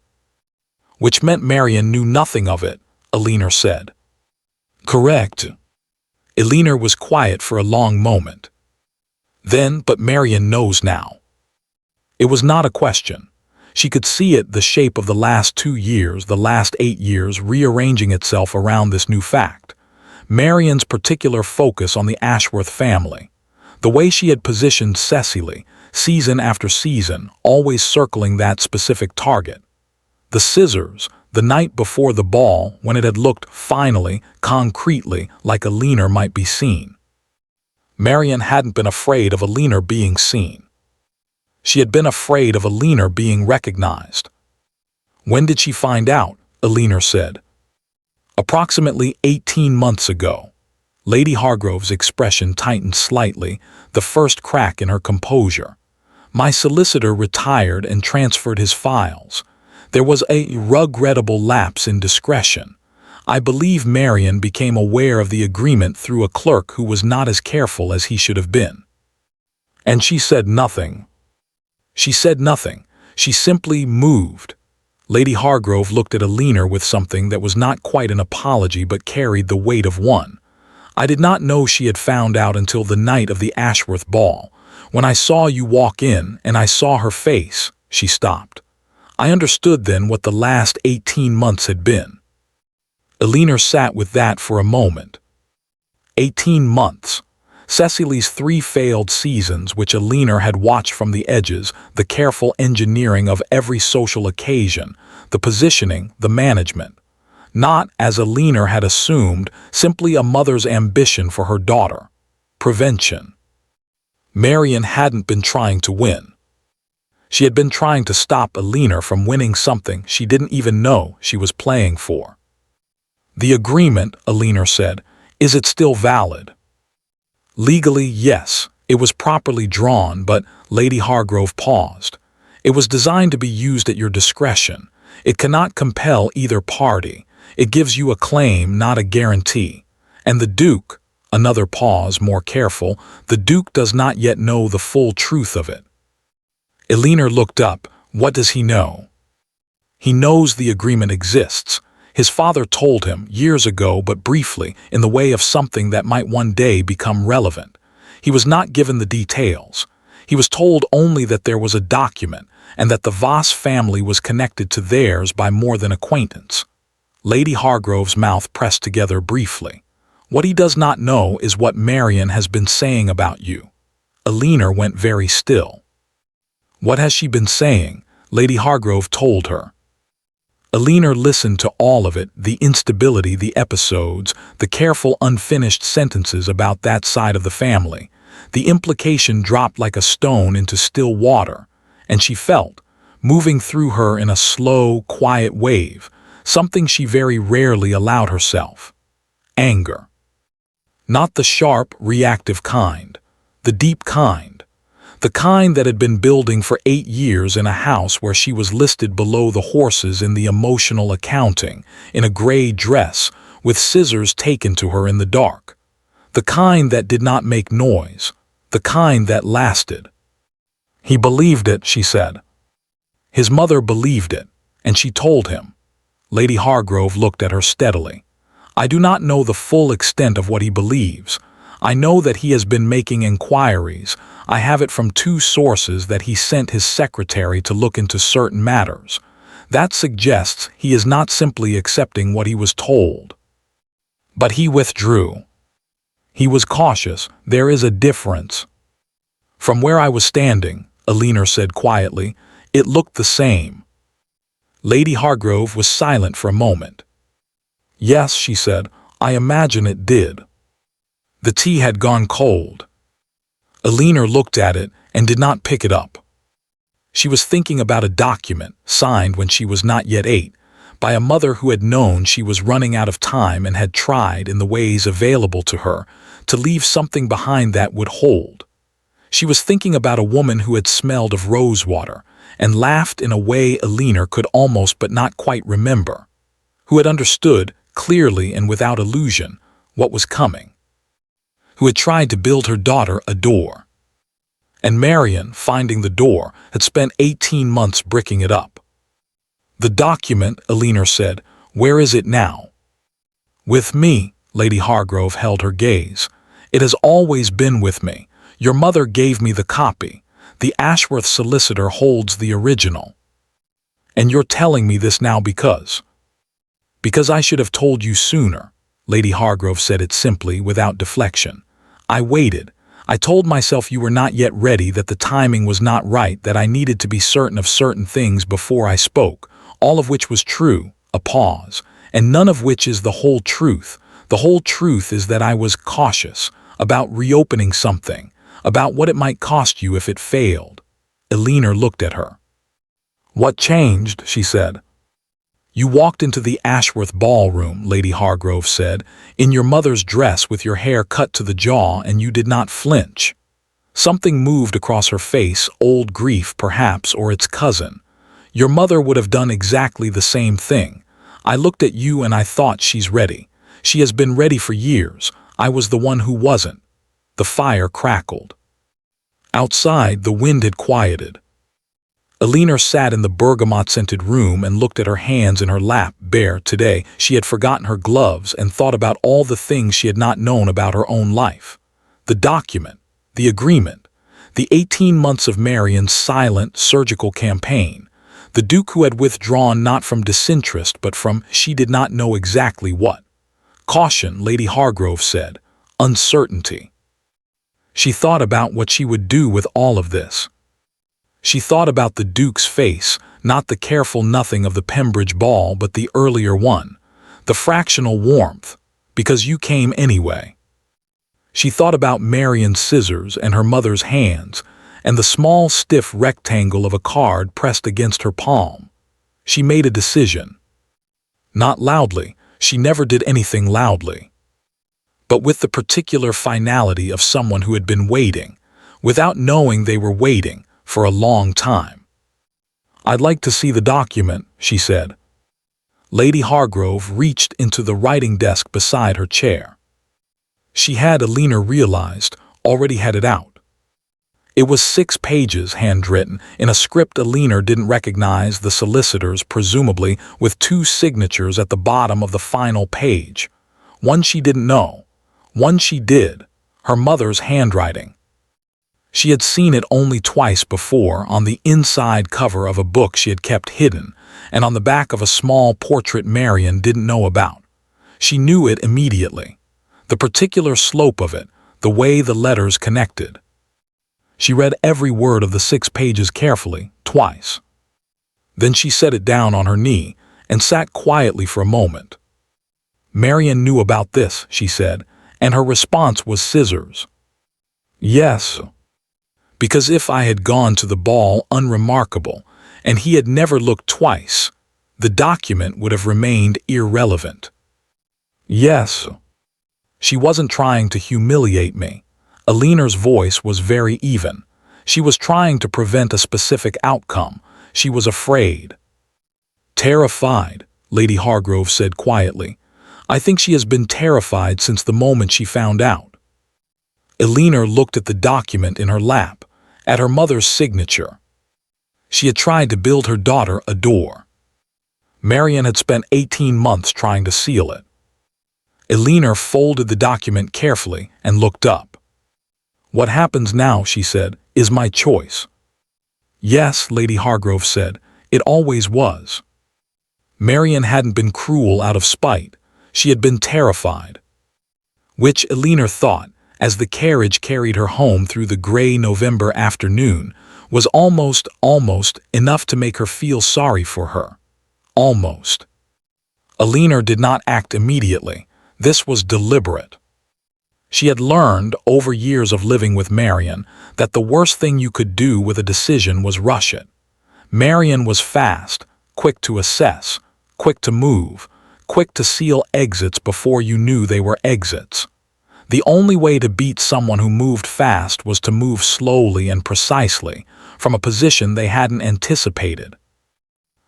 Marion knew nothing of it," Eleanor said. "Correct." Eleanor was quiet for a long moment. "Then, but Marion knows now." It was not a question. She could see it, the shape of the last 2 years, the last 8 years, rearranging itself around this new fact. Marion's particular focus on the Ashworth family. The way she had positioned Cecily, season after season, always circling that specific target. The scissors, the night before the ball, when it had looked, finally, concretely, like Eleanor might be seen. Marion hadn't been afraid of Eleanor being seen. She had been afraid of Eleanor being recognized. "When did she find out?" Eleanor said. "Approximately 18 months ago." Lady Hargrove's expression tightened slightly, the first crack in her composure. "My solicitor retired and transferred his files. There was a regrettable lapse in discretion. I believe Marion became aware of the agreement through a clerk who was not as careful as he should have been." "And she said nothing." "She said nothing. She simply moved." Lady Hargrove looked at Eleanor with something that was not quite an apology but carried the weight of one. "I did not know she had found out until the night of the Ashworth ball. When I saw you walk in and I saw her face," she stopped. "I understood then what the last 18 months had been." Eleanor sat with that for a moment. 18 months. Cecily's 3 failed seasons, which Eleanor had watched from the edges, the careful engineering of every social occasion, the positioning, the management. Not, as Eleanor had assumed, simply a mother's ambition for her daughter. Prevention. Marion hadn't been trying to win. She had been trying to stop Eleanor from winning something she didn't even know she was playing for. "The agreement," Eleanor said, "is it still valid?" "Legally, yes. It was properly drawn, but—" Lady Hargrove paused. "It was designed to be used at your discretion. It cannot compel either party. It gives you a claim, not a guarantee. And the Duke—" another pause, more careful— "the Duke does not yet know the full truth of it." Eleanor looked up, What does he know? He knows the agreement exists. His father told him years ago, but briefly, in the way of something that might one day become relevant. He was not given the details. He was told only that there was a document and that the Voss family was connected to theirs by more than acquaintance. Lady Hargrove's mouth pressed together briefly. What he does not know is what Marion has been saying about you. Alina went very still. What has she been saying? Lady Hargrove told her. Alina listened to all of it, the instability, the episodes, the careful unfinished sentences about that side of the family. The implication dropped like a stone into still water, and she felt, moving through her in a slow, quiet wave, something she very rarely allowed herself. Anger. Not the sharp, reactive kind, the deep kind. The kind that had been building for 8 years in a house where she was listed below the horses in the emotional accounting, in a gray dress, with scissors taken to her in the dark. The kind that did not make noise, the kind that lasted. He believed it, she said. His mother believed it, and she told him. Lady Hargrove looked at her steadily. I do not know the full extent of what he believes. I know that he has been making inquiries. I have it from 2 sources that he sent his secretary to look into certain matters. That suggests he is not simply accepting what he was told. But he withdrew. He was cautious. There is a difference. From where I was standing, Alina said quietly, it looked the same. Lady Hargrove was silent for a moment. Yes, she said, I imagine it did. The tea had gone cold. Alina looked at it and did not pick it up. She was thinking about a document, signed when she was not yet 8, by a mother who had known she was running out of time and had tried, in the ways available to her, to leave something behind that would hold. She was thinking about a woman who had smelled of rosewater and laughed in a way Alina could almost but not quite remember, who had understood, clearly and without illusion, what was coming, who had tried to build her daughter a door. And Marion, finding the door, had spent 18 months bricking it up. The document, Alina said, where is it now? With me, Lady Hargrove held her gaze. It has always been with me. Your mother gave me the copy. The Ashworth solicitor holds the original. And you're telling me this now because I should have told you sooner. Lady Hargrove said it simply, without deflection. I waited. I told myself you were not yet ready, that the timing was not right, that I needed to be certain of certain things before I spoke, all of which was true, a pause, and none of which is the whole truth. The whole truth is that I was cautious about reopening something, about what it might cost you if it failed. Alina looked at her. What changed? She said. You walked into the Ashworth ballroom, Lady Hargrove said, in your mother's dress with your hair cut to the jaw, and you did not flinch. Something moved across her face, old grief perhaps, or its cousin. Your mother would have done exactly the same thing. I looked at you and I thought, she's ready. She has been ready for years. I was the one who wasn't. The fire crackled. Outside, the wind had quieted. Alina sat in the bergamot-scented room and looked at her hands in her lap, bare. Today, she had forgotten her gloves and thought about all the things she had not known about her own life. The document, the agreement, the 18 months of Marion's silent, surgical campaign, the Duke who had withdrawn not from disinterest but from she did not know exactly what. Caution, Lady Hargrove said. Uncertainty. She thought about what she would do with all of this. She thought about the Duke's face, not the careful nothing of the Pembridge ball but the earlier one, the fractional warmth, because you came anyway. She thought about Marion's scissors and her mother's hands, and the small stiff rectangle of a card pressed against her palm. She made a decision. Not loudly, she never did anything loudly, but with the particular finality of someone who had been waiting, without knowing they were waiting, for a long time. I'd like to see the document, she said. Lady Hargrove reached into the writing desk beside her chair. She had, Alina realized, already had it out. It was 6 pages, handwritten, in a script Alina didn't recognize the solicitors, presumably, with 2 signatures at the bottom of the final page. One she didn't know. One she did. Her mother's handwriting. She had seen it only twice before, on the inside cover of a book she had kept hidden, and on the back of a small portrait Marion didn't know about. She knew it immediately. The particular slope of it, the way the letters connected. She read every word of the 6 pages carefully, twice. Then she set it down on her knee and sat quietly for a moment. Marion knew about this, she said, and her response was scissors. Yes. Because if I had gone to the ball unremarkable, and he had never looked twice, the document would have remained irrelevant. Yes. She wasn't trying to humiliate me. Alina's voice was very even. She was trying to prevent a specific outcome. She was afraid. Terrified, Lady Hargrove said quietly. I think she has been terrified since the moment she found out. Alina looked at the document in her lap, at her mother's signature. She had tried to build her daughter a door. Marion had spent 18 months trying to seal it. Alina folded the document carefully and looked up. What happens now, she said, is my choice. Yes, Lady Hargrove said, it always was. Marion hadn't been cruel out of spite. She had been terrified. Which, Alina thought, as the carriage carried her home through the gray November afternoon, was almost enough to make her feel sorry for her. Almost. Alina did not act immediately. This was deliberate. She had learned, over years of living with Marion, that the worst thing you could do with a decision was rush it. Marion was fast, quick to assess, quick to move, quick to seal exits before you knew they were exits. The only way to beat someone who moved fast was to move slowly and precisely, from a position they hadn't anticipated.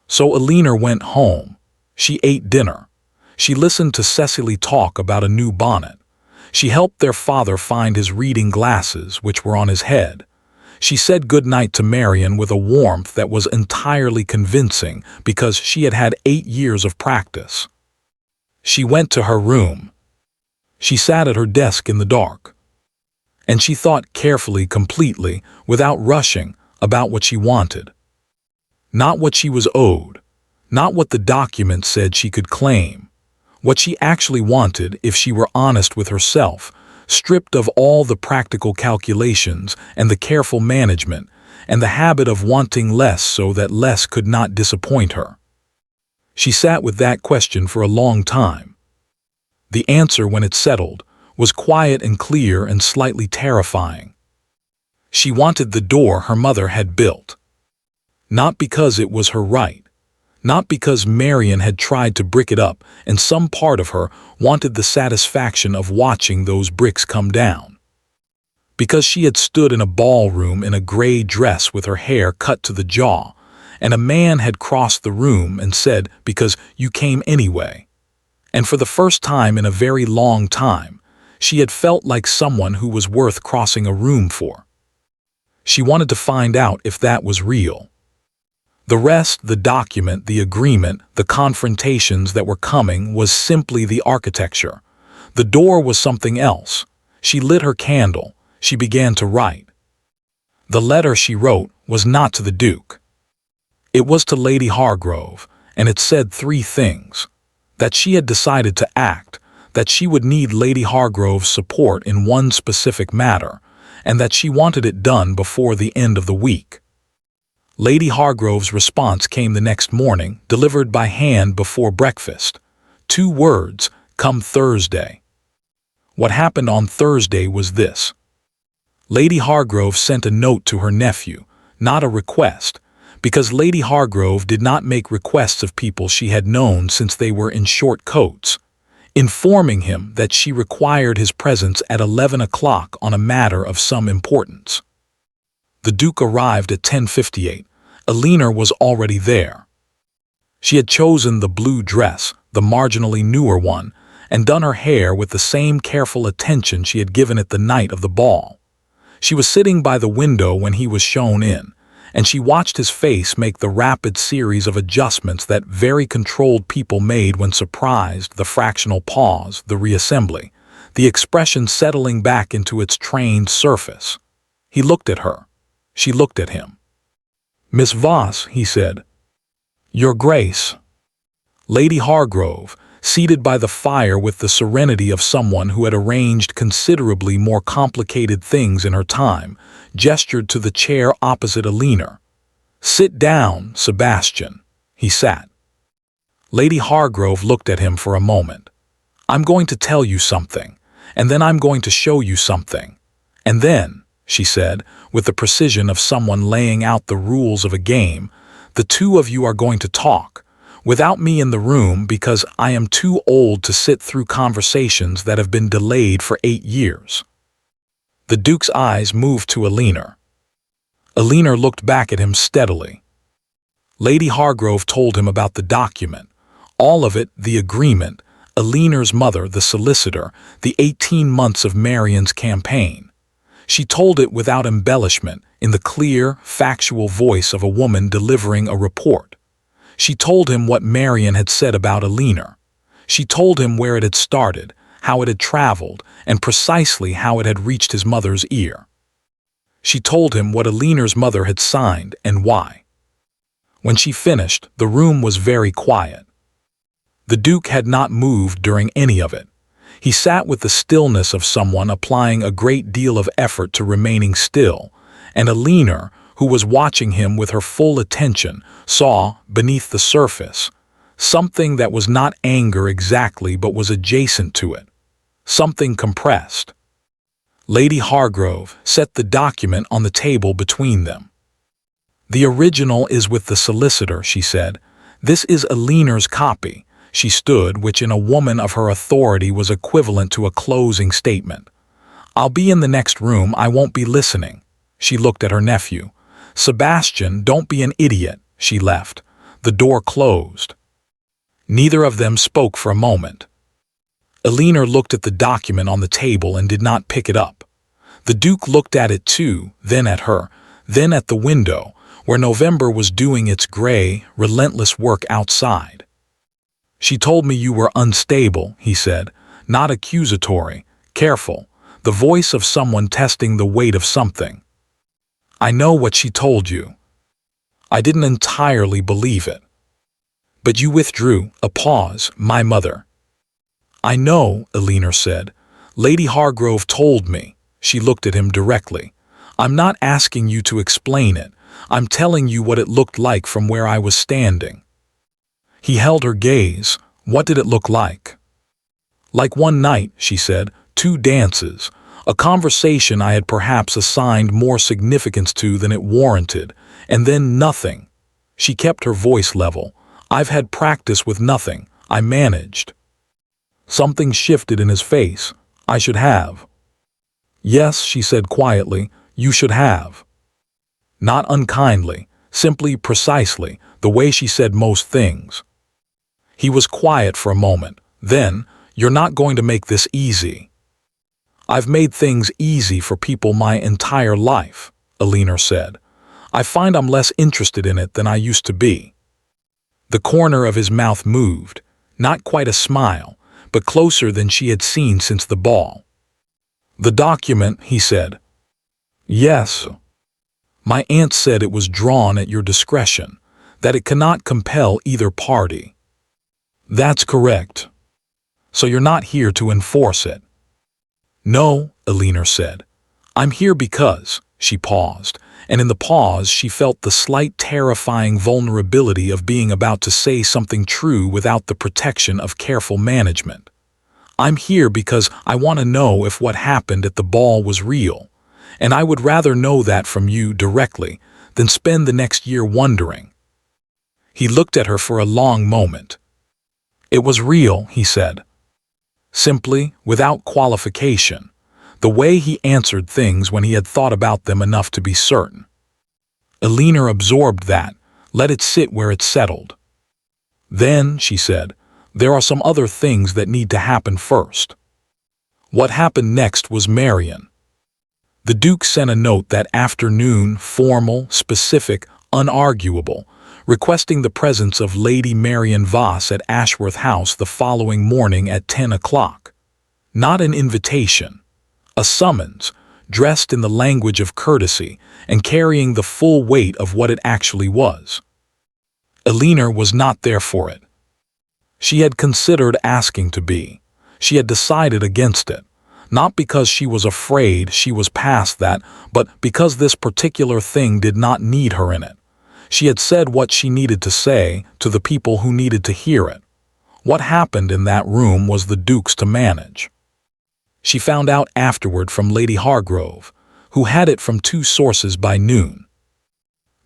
So Alina went home. She ate dinner. She listened to Cecily talk about a new bonnet. She helped their father find his reading glasses, which were on his head. She said goodnight to Marion with a warmth that was entirely convincing because she had had 8 years of practice. She went to her room. She sat at her desk in the dark. And she thought carefully, completely, without rushing, about what she wanted. Not what she was owed. Not what the document said she could claim. What she actually wanted, if she were honest with herself, stripped of all the practical calculations and the careful management, and the habit of wanting less so that less could not disappoint her. She sat with that question for a long time. The answer, when it settled, was quiet and clear and slightly terrifying. She wanted the door her mother had built. Not because it was her right. Not because Marion had tried to brick it up and some part of her wanted the satisfaction of watching those bricks come down. Because she had stood in a ballroom in a gray dress with her hair cut to the jaw, and a man had crossed the room and said, "Because you came anyway." And for the first time in a very long time, she had felt like someone who was worth crossing a room for. She wanted to find out if that was real. The rest, the document, the agreement, the confrontations that were coming, was simply the architecture. The door was something else. She lit her candle. She began to write. The letter she wrote was not to the Duke. It was to Lady Hargrove, and it said 3 things. That she had decided to act, that she would need Lady Hargrove's support in one specific matter, and that she wanted it done before the end of the week. Lady Hargrove's response came the next morning, delivered by hand before breakfast. 2 words, "Come Thursday." What happened on Thursday was this. Lady Hargrove sent a note to her nephew, not a request, because Lady Hargrove did not make requests of people she had known since they were in short coats, informing him that she required his presence at 11 o'clock on a matter of some importance. The Duke arrived at 10:58. Alina was already there. She had chosen the blue dress, the marginally newer one, and done her hair with the same careful attention she had given it the night of the ball. She was sitting by the window when he was shown in, and she watched his face make the rapid series of adjustments that very controlled people made when surprised, the fractional pause, the reassembly, the expression settling back into its trained surface. He looked at her. She looked at him. "Miss Voss," he said. "Your Grace." Lady Hargrove, seated by the fire with the serenity of someone who had arranged considerably more complicated things in her time, gestured to the chair opposite Alina. "Sit down, Sebastian." He sat. Lady Hargrove looked at him for a moment. "I'm going to tell you something, and then I'm going to show you something. And then," she said, with the precision of someone laying out the rules of a game, "the two of you are going to talk, without me in the room, because I am too old to sit through conversations that have been delayed for 8 years. The Duke's eyes moved to Alina. Alina looked back at him steadily. Lady Hargrove told him about the document, all of it, the agreement, Alina's mother, the solicitor, the 18 months of Marion's campaign. She told it without embellishment, in the clear, factual voice of a woman delivering a report. She told him what Marion had said about Alina. She told him where it had started, how it had traveled, and precisely how it had reached his mother's ear. She told him what Alina's mother had signed and why. When she finished, the room was very quiet. The Duke had not moved during any of it. He sat with the stillness of someone applying a great deal of effort to remaining still, and Alina, who was watching him with her full attention, saw, beneath the surface, something that was not anger exactly but was adjacent to it, something compressed. Lady Hargrove set the document on the table between them. "The original is with the solicitor," she said. "This is Alina's copy." She stood, which in a woman of her authority was equivalent to a closing statement. "I'll be in the next room, I won't be listening." She looked at her nephew. "Sebastian, don't be an idiot." She left. The door closed. Neither of them spoke for a moment. Alina looked at the document on the table and did not pick it up. The Duke looked at it too, then at her, then at the window, where November was doing its gray, relentless work outside. "She told me you were unstable," he said, not accusatory, careful, the voice of someone testing the weight of something. "I know what she told you." I didn't entirely believe it. "But you withdrew." A pause. "My mother." "I know," Alina said. "Lady Hargrove told me." She looked at him directly. "I'm not asking you to explain it. I'm telling you what it looked like from where I was standing." He held her gaze. "What did it look like?" "Like one night," she said, "2 dances, a conversation I had perhaps assigned more significance to than it warranted, and then nothing." She kept her voice level. "I've had practice with nothing. I managed." Something shifted in his face. "I should have." "Yes," she said quietly, "you should have." Not unkindly, simply precisely, the way she said most things. He was quiet for a moment. Then, "You're not going to make this easy." "I've made things easy for people my entire life," Alina said. "I find I'm less interested in it than I used to be." The corner of his mouth moved, not quite a smile, but closer than she had seen since the ball. "The document," he said. "Yes. My aunt said it was drawn at your discretion, that it cannot compel either party." "That's correct. So you're not here to enforce it?" "No," Alina said. "I'm here because—" She paused, and in the pause she felt the slight terrifying vulnerability of being about to say something true without the protection of careful management. "I'm here because I want to know if what happened at the ball was real, and I would rather know that from you directly than spend the next year wondering." He looked at her for a long moment. "It was real," he said. Simply, without qualification, the way he answered things when he had thought about them enough to be certain. Alina absorbed that, let it sit where it settled. "Then," she said, "there are some other things that need to happen first." What happened next was Marion. The Duke sent a note that afternoon, formal, specific, unarguable, requesting the presence of Lady Marion Voss at Ashworth House the following morning at 10 o'clock. Not an invitation, a summons, dressed in the language of courtesy and carrying the full weight of what it actually was. Elinor was not there for it. She had considered asking to be. She had decided against it, not because she was afraid she was past that, but because this particular thing did not need her in it. She had said what she needed to say to the people who needed to hear it. What happened in that room was the Duke's to manage. She found out afterward from Lady Hargrove, who had it from 2 sources by noon.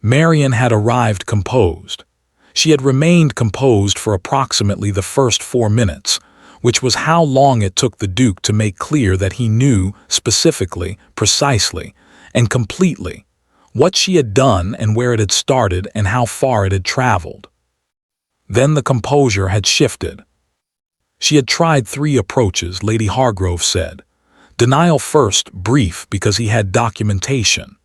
Marion had arrived composed. She had remained composed for approximately the first 4 minutes, which was how long it took the Duke to make clear that he knew specifically, precisely, and completely what she had done and where it had started and how far it had traveled. Then the composure had shifted. She had tried 3 approaches, Lady Hargrove said. Denial first, brief, because he had documentation.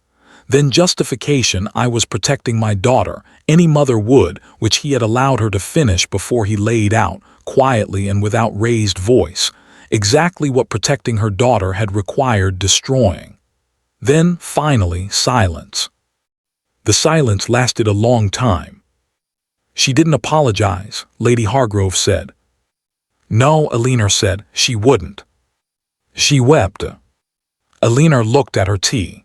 Then justification, I was protecting my daughter, any mother would, which he had allowed her to finish before he laid out, quietly and without raised voice, exactly what protecting her daughter had required destroying. Then, finally, silence. The silence lasted a long time. She didn't apologize, Lady Hargrove said. No, Elinor said, she wouldn't. She wept. Elinor looked at her tea.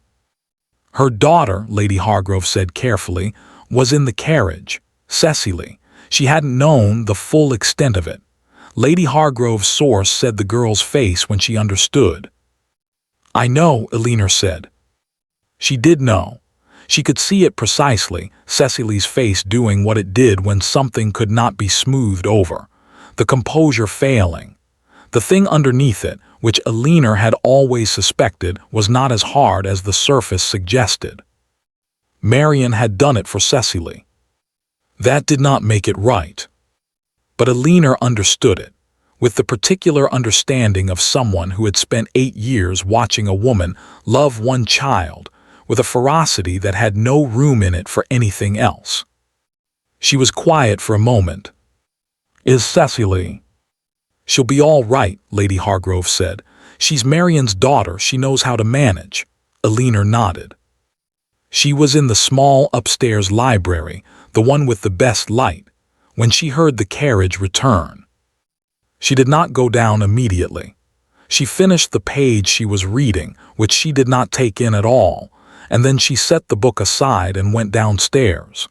Her daughter, Lady Hargrove said carefully, was in the carriage. Cecily. She hadn't known the full extent of it. Lady Hargrove's source said the girl's face when she understood. I know, Elinor said. She did know. She could see it precisely, Cecily's face doing what it did when something could not be smoothed over. The composure failing. The thing underneath it, which Elinor had always suspected, was not as hard as the surface suggested. Marion had done it for Cecily. That did not make it right. But Elinor understood it, with the particular understanding of someone who had spent 8 years watching a woman love one child, with a ferocity that had no room in it for anything else. She was quiet for a moment. Is Cecily? She'll be all right, Lady Hargrove said. She's Marion's daughter, she knows how to manage. Elinor nodded. She was in the small upstairs library, the one with the best light, when she heard the carriage return. She did not go down immediately. She finished the page she was reading, which she did not take in at all, and then she set the book aside and went downstairs.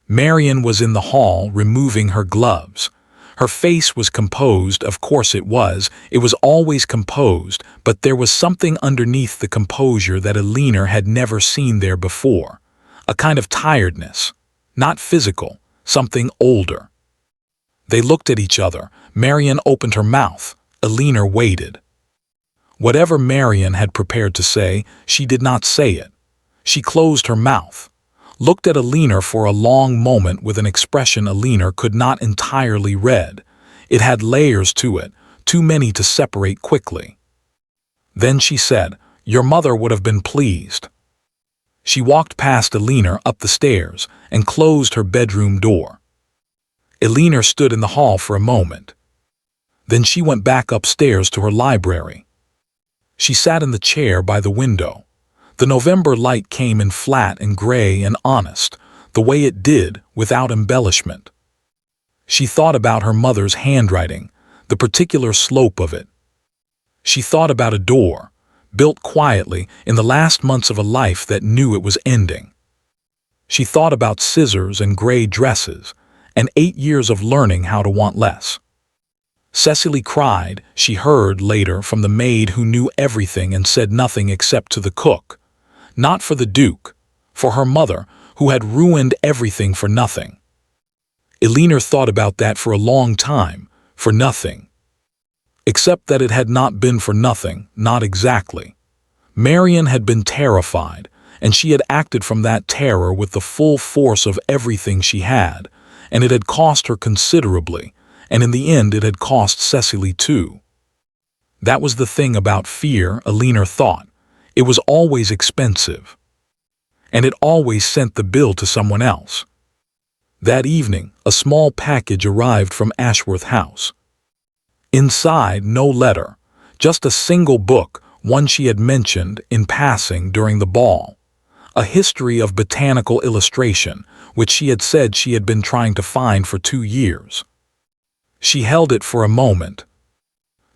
Marion was in the hall removing her gloves. Her face was composed, of course it was always composed, but there was something underneath the composure that Elinor had never seen there before. A kind of tiredness, not physical, something older. They looked at each other. Marion opened her mouth. Elinor waited. Whatever Marion had prepared to say, she did not say it. She closed her mouth, looked at Elinor for a long moment with an expression Elinor could not entirely read. It had layers to it, too many to separate quickly. Then she said, "Your mother would have been pleased." She walked past Elinor up the stairs and closed her bedroom door. Elinor stood in the hall for a moment. Then she went back upstairs to her library. She sat in the chair by the window. The November light came in flat and gray and honest, the way it did, without embellishment. She thought about her mother's handwriting, the particular slope of it. She thought about a door, built quietly in the last months of a life that knew it was ending. She thought about scissors and gray dresses, and 8 years of learning how to want less. Cecily cried, she heard later from the maid who knew everything and said nothing except to the cook. Not for the Duke, for her mother, who had ruined everything for nothing. Elinor thought about that for a long time, for nothing. Except that it had not been for nothing, not exactly. Marion had been terrified, and she had acted from that terror with the full force of everything she had, and it had cost her considerably, and in the end it had cost Cecily too. That was the thing about fear, Elinor thought. It was always expensive. And it always sent the bill to someone else. That evening, a small package arrived from Ashworth House. Inside, no letter, just a single book, one she had mentioned in passing during the ball. A history of botanical illustration, which she had said she had been trying to find for 2 years. She held it for a moment.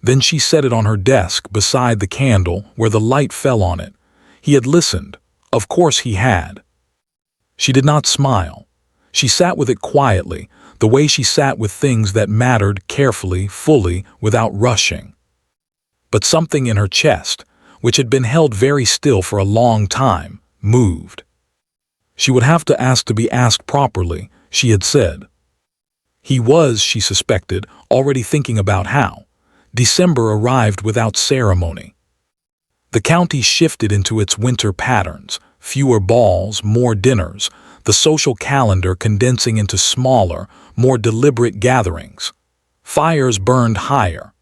Then she set it on her desk beside the candle where the light fell on it. He had listened. Of course he had. She did not smile. She sat with it quietly, the way she sat with things that mattered, carefully, fully, without rushing. But something in her chest, which had been held very still for a long time, moved. She would have to ask to be asked properly, she had said. He was, she suspected, already thinking about how. December arrived without ceremony. The county shifted into its winter patterns, fewer balls, more dinners, the social calendar condensing into smaller, more deliberate gatherings. Fires burned higher.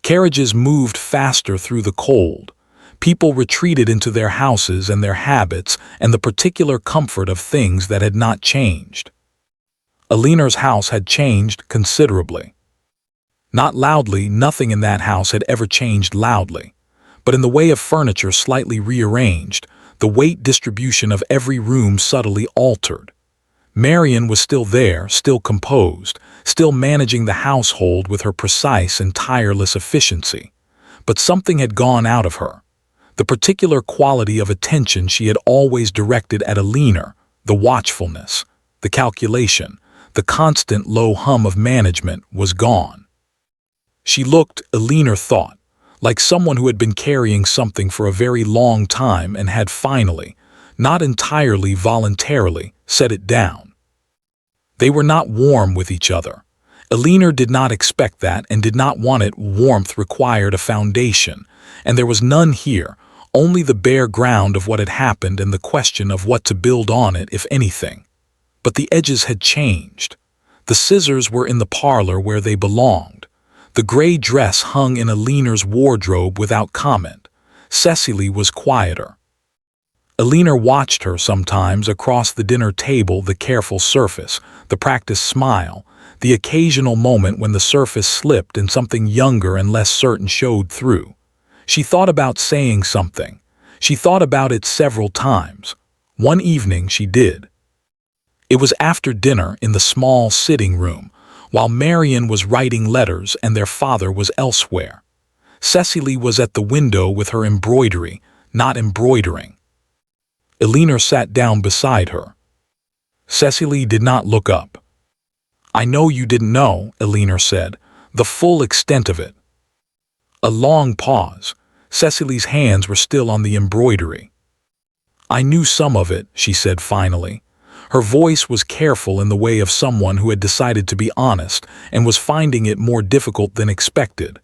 Carriages moved faster through the cold. People retreated into their houses and their habits and the particular comfort of things that had not changed. Aliner's house had changed considerably. Not loudly, nothing in that house had ever changed loudly, but in the way of furniture slightly rearranged, the weight distribution of every room subtly altered. Marion was still there, still composed, still managing the household with her precise and tireless efficiency. But something had gone out of her. The particular quality of attention she had always directed at Aliner, the watchfulness, the calculation, the constant low hum of management, was gone. She looked, Aliner thought, like someone who had been carrying something for a very long time and had finally, not entirely voluntarily, set it down. They were not warm with each other. Aliner did not expect that and did not want it. Warmth required a foundation, and there was none here, only the bare ground of what had happened and the question of what to build on it, if anything. But the edges had changed. The scissors were in the parlor where they belonged. The gray dress hung in Aliner's wardrobe without comment. Cecily was quieter. Aliner watched her sometimes across the dinner table, the careful surface, the practiced smile, the occasional moment when the surface slipped and something younger and less certain showed through. She thought about saying something. She thought about it several times. One evening she did. It was after dinner in the small sitting room, while Marion was writing letters and their father was elsewhere. Cecily was at the window with her embroidery, not embroidering. Aliner sat down beside her. Cecily did not look up. "I know you didn't know," Aliner said, "the full extent of it." A long pause. Cecily's hands were still on the embroidery. "I knew some of it," she said finally. Her voice was careful in the way of someone who had decided to be honest and was finding it more difficult than expected.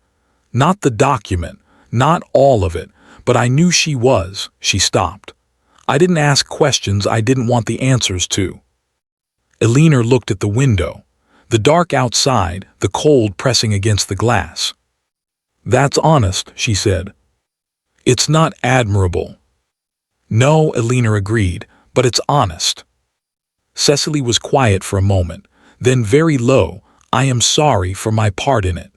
"Not the document, not all of it, but I knew she was." She stopped. "I didn't ask questions I didn't want the answers to." Aliner looked at the window. The dark outside, the cold pressing against the glass. "That's honest," she said. "It's not admirable." "No," Aliner agreed, "but it's honest." Cecily was quiet for a moment, then very low, "I am sorry for my part in it."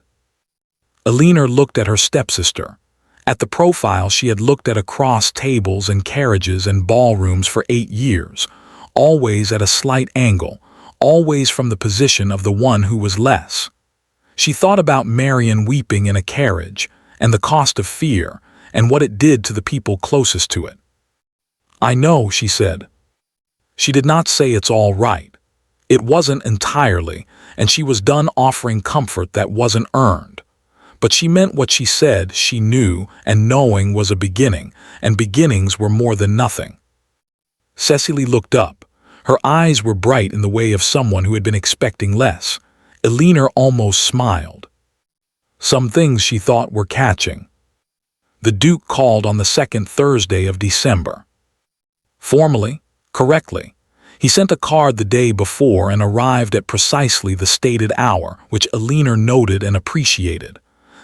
Aliner looked at her stepsister. At the profile she had looked at across tables and carriages and ballrooms for 8 years, always at a slight angle, always from the position of the one who was less. She thought about Marion weeping in a carriage, and the cost of fear, and what it did to the people closest to it. "I know," she said. She did not say it's all right. It wasn't entirely, and she was done offering comfort that wasn't earned. But she meant what she said. She knew, and knowing was a beginning, and beginnings were more than nothing. Cecily looked up. Her eyes were bright in the way of someone who had been expecting less. Aliner almost smiled. Some things she thought were catching. The Duke called on the second Thursday of December. Formally, correctly. He sent a card the day before and arrived at precisely the stated hour, which Aliner noted and appreciated.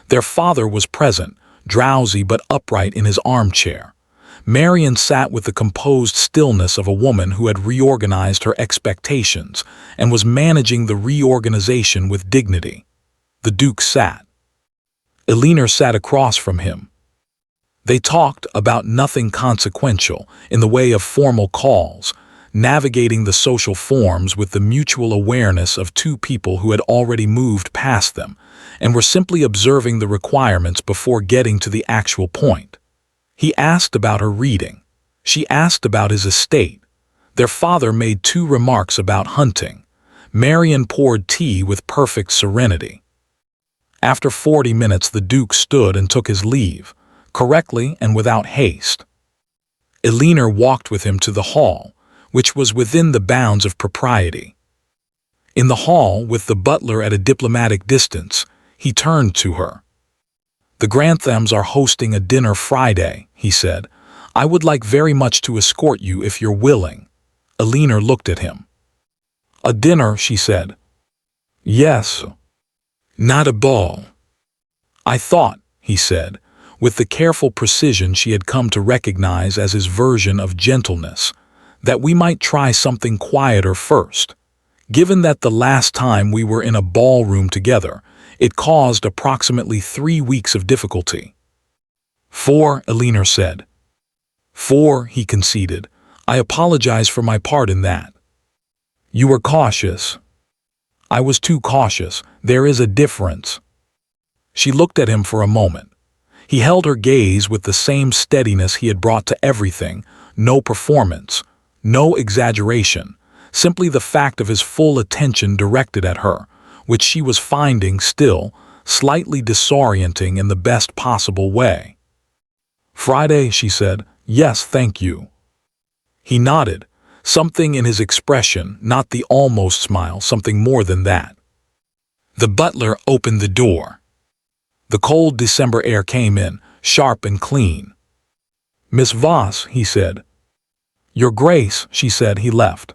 Their father was present, drowsy but upright in his armchair. Marion sat with the composed stillness of a woman who had reorganized her expectations and was managing the reorganization with dignity. The Duke sat. Elinor sat across from him. They talked about nothing consequential in the way of formal calls, navigating the social forms with the mutual awareness of two people who had already moved past them and were simply observing the requirements before getting to the actual point. He asked about her reading. She asked about his estate. Their father made 2 remarks about hunting. Marion poured tea with perfect serenity. After 40 minutes, the Duke stood and took his leave, correctly and without haste. Elinor walked with him to the hall, which was within the bounds of propriety. In the hall, with the butler at a diplomatic distance, he turned to her. "The Granthams are hosting a dinner Friday," he said. "I would like very much to escort you if you're willing." Elinor looked at him. "A dinner," she said. "Yes. Not a ball." "I thought," he said, with the careful precision she had come to recognize as his version of gentleness, "that we might try something quieter first. Given that the last time we were in a ballroom together, it caused approximately 3 weeks of difficulty." "4," Elinor said. "4," he conceded. "I apologize for my part in that." "You were cautious." "I was too cautious. There is a difference." She looked at him for a moment. He held her gaze with the same steadiness he had brought to everything, no performance, no exaggeration, simply the fact of his full attention directed at her, which she was finding still slightly disorienting in the best possible way. "Friday," she said. "Yes, thank you." He nodded, something in his expression, not the almost smile, something more than that. The butler opened the door. The cold December air came in, sharp and clean. "Miss Voss," he said. "Your Grace," she said. He left.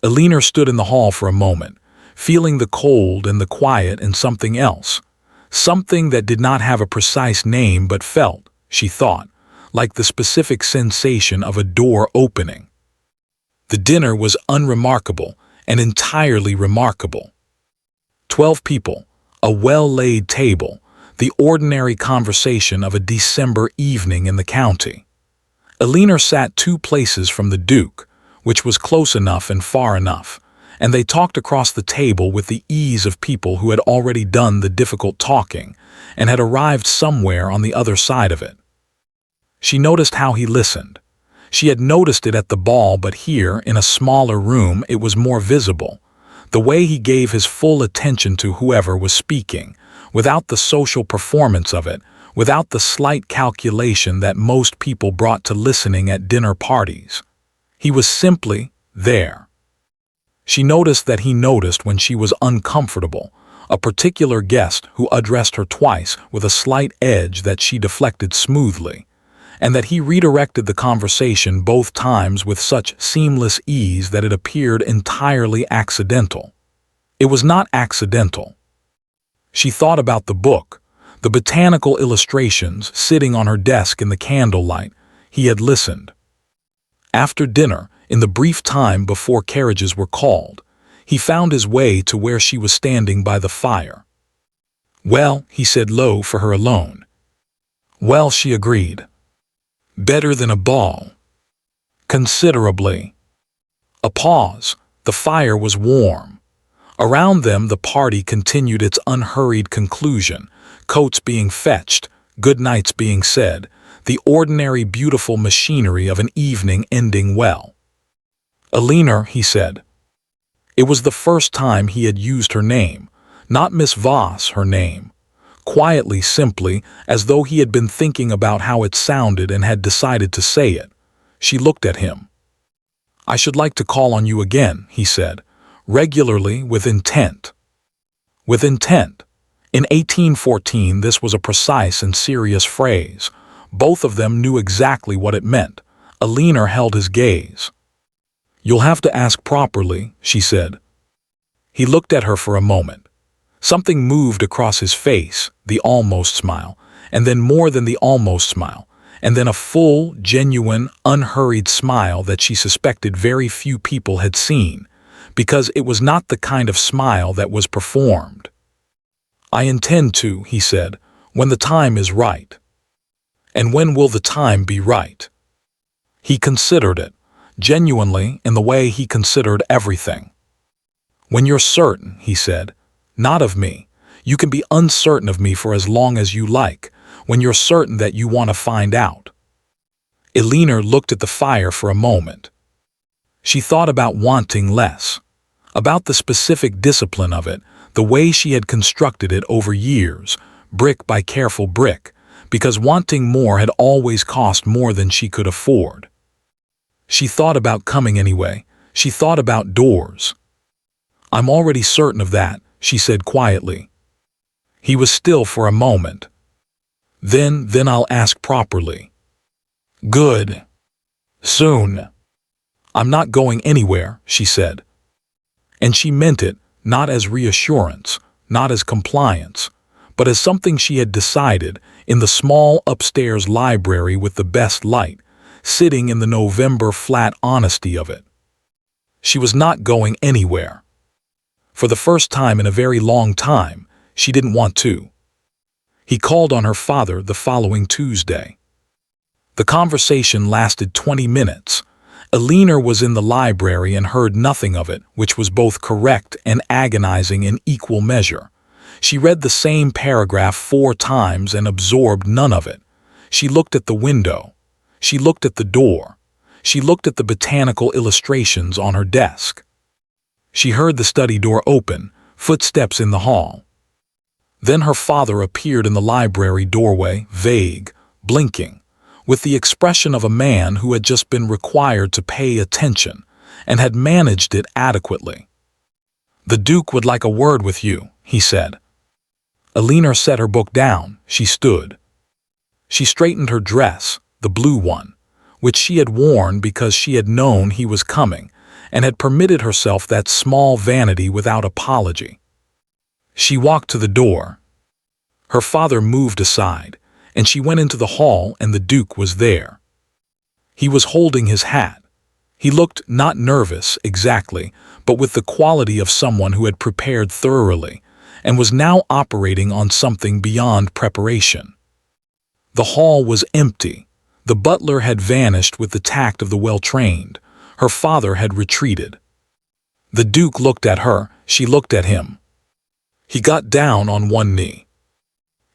Elinor stood in the hall for a moment, feeling the cold and the quiet and something else, something that did not have a precise name but felt, she thought, like the specific sensation of a door opening. The dinner was unremarkable and entirely remarkable. 12 people, a well-laid table, the ordinary conversation of a December evening in the county. Elinor sat 2 places from the Duke, which was close enough and far enough, and they talked across the table with the ease of people who had already done the difficult talking and had arrived somewhere on the other side of it. She noticed how he listened. She had noticed it at the ball, but here, in a smaller room, it was more visible. The way he gave his full attention to whoever was speaking, without the social performance of it, without the slight calculation that most people brought to listening at dinner parties. He was simply there. She noticed that he noticed when she was uncomfortable, a particular guest who addressed her twice with a slight edge that she deflected smoothly, and that he redirected the conversation both times with such seamless ease that it appeared entirely accidental. It was not accidental. She thought about the book, the botanical illustrations sitting on her desk in the candlelight. He had listened. After dinner, in the brief time before carriages were called, he found his way to where she was standing by the fire. "Well," he said low for her alone. "Well," she agreed. "Better than a ball." "Considerably." A pause. The fire was warm. Around them the party continued its unhurried conclusion, coats being fetched, good nights being said, the ordinary beautiful machinery of an evening ending well. "Elinor," he said. It was the first time he had used her name, not Miss Voss, her name. Quietly, simply, as though he had been thinking about how it sounded and had decided to say it. She looked at him. "I should like to call on you again," he said, "regularly, with intent." With intent. In 1814 this was a precise and serious phrase. Both of them knew exactly what it meant. Elinor held his gaze. "You'll have to ask properly," she said. He looked at her for a moment. Something moved across his face, the almost smile, and then more than the almost smile, and then a full, genuine, unhurried smile that she suspected very few people had seen, because it was not the kind of smile that was performed. "I intend to," he said, "when the time is right." "And when will the time be right?" He considered it, genuinely, in the way he considered everything. "When you're certain," he said, "not of me. You can be uncertain of me for as long as you like, when you're certain that you want to find out." Eleanor looked at the fire for a moment. She thought about wanting less, about the specific discipline of it, the way she had constructed it over years, brick by careful brick, because wanting more had always cost more than she could afford. She thought about coming anyway. She thought about doors. "I'm already certain of that," she said quietly. He was still for a moment. Then I'll ask properly." "Good. Soon." "I'm not going anywhere," she said. And she meant it, not as reassurance, not as compliance, but as something she had decided in the small upstairs library with the best light, sitting in the November flat honesty of it. She was not going anywhere. For the first time in a very long time, she didn't want to. He called on her father the following Tuesday. The conversation lasted 20 minutes. Eleanor was in the library and heard nothing of it, which was both correct and agonizing in equal measure. She read the same paragraph 4 times and absorbed none of it. She looked at the window. She looked at the door. She looked at the botanical illustrations on her desk. She heard the study door open, footsteps in the hall. Then her father appeared in the library doorway, vague, blinking, with the expression of a man who had just been required to pay attention and had managed it adequately. "The Duke would like a word with you," he said. Eleanor set her book down. She stood. She straightened her dress, the blue one, which she had worn because she had known he was coming and had permitted herself that small vanity without apology. She walked to the door. Her father moved aside, and she went into the hall, and the Duke was there. He was holding his hat. He looked not nervous exactly, but with the quality of someone who had prepared thoroughly and was now operating on something beyond preparation. The hall was empty. The butler had vanished with the tact of the well-trained. Her father had retreated. The Duke looked at her. She looked at him. He got down on one knee.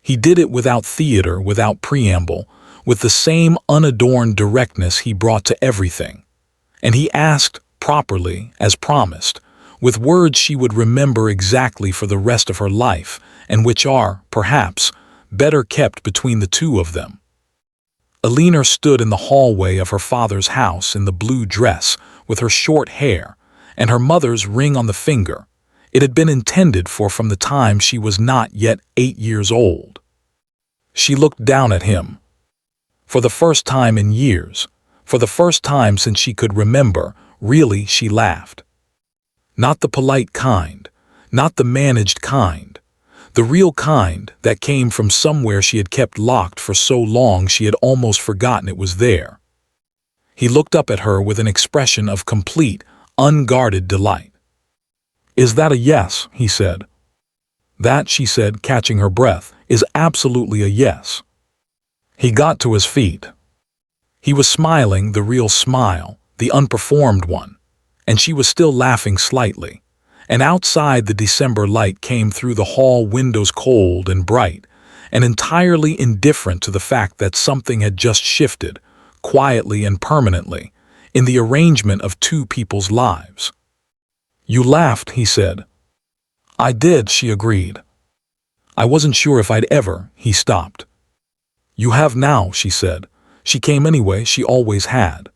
He did it without theater, without preamble, with the same unadorned directness he brought to everything. And he asked, properly, as promised, with words she would remember exactly for the rest of her life, and which are, perhaps, better kept between the two of them. Eleanor stood in the hallway of her father's house in the blue dress, with her short hair, and her mother's ring on the finger. It had been intended for from the time she was not yet 8 years old. She looked down at him. For the first time in years, for the first time since she could remember, really she laughed. Not the polite kind, not the managed kind, the real kind that came from somewhere she had kept locked for so long she had almost forgotten it was there. He looked up at her with an expression of complete, unguarded delight. "Is that a yes?" he said. "That," she said, catching her breath, "is absolutely a yes." He got to his feet. He was smiling the real smile, the unperformed one, and she was still laughing slightly. And outside the December light came through the hall windows cold and bright, and entirely indifferent to the fact that something had just shifted, quietly and permanently, in the arrangement of two people's lives. "You laughed," he said. "I did," she agreed. "I wasn't sure if I'd ever," he stopped. "You have now," she said. She came anyway, she always had.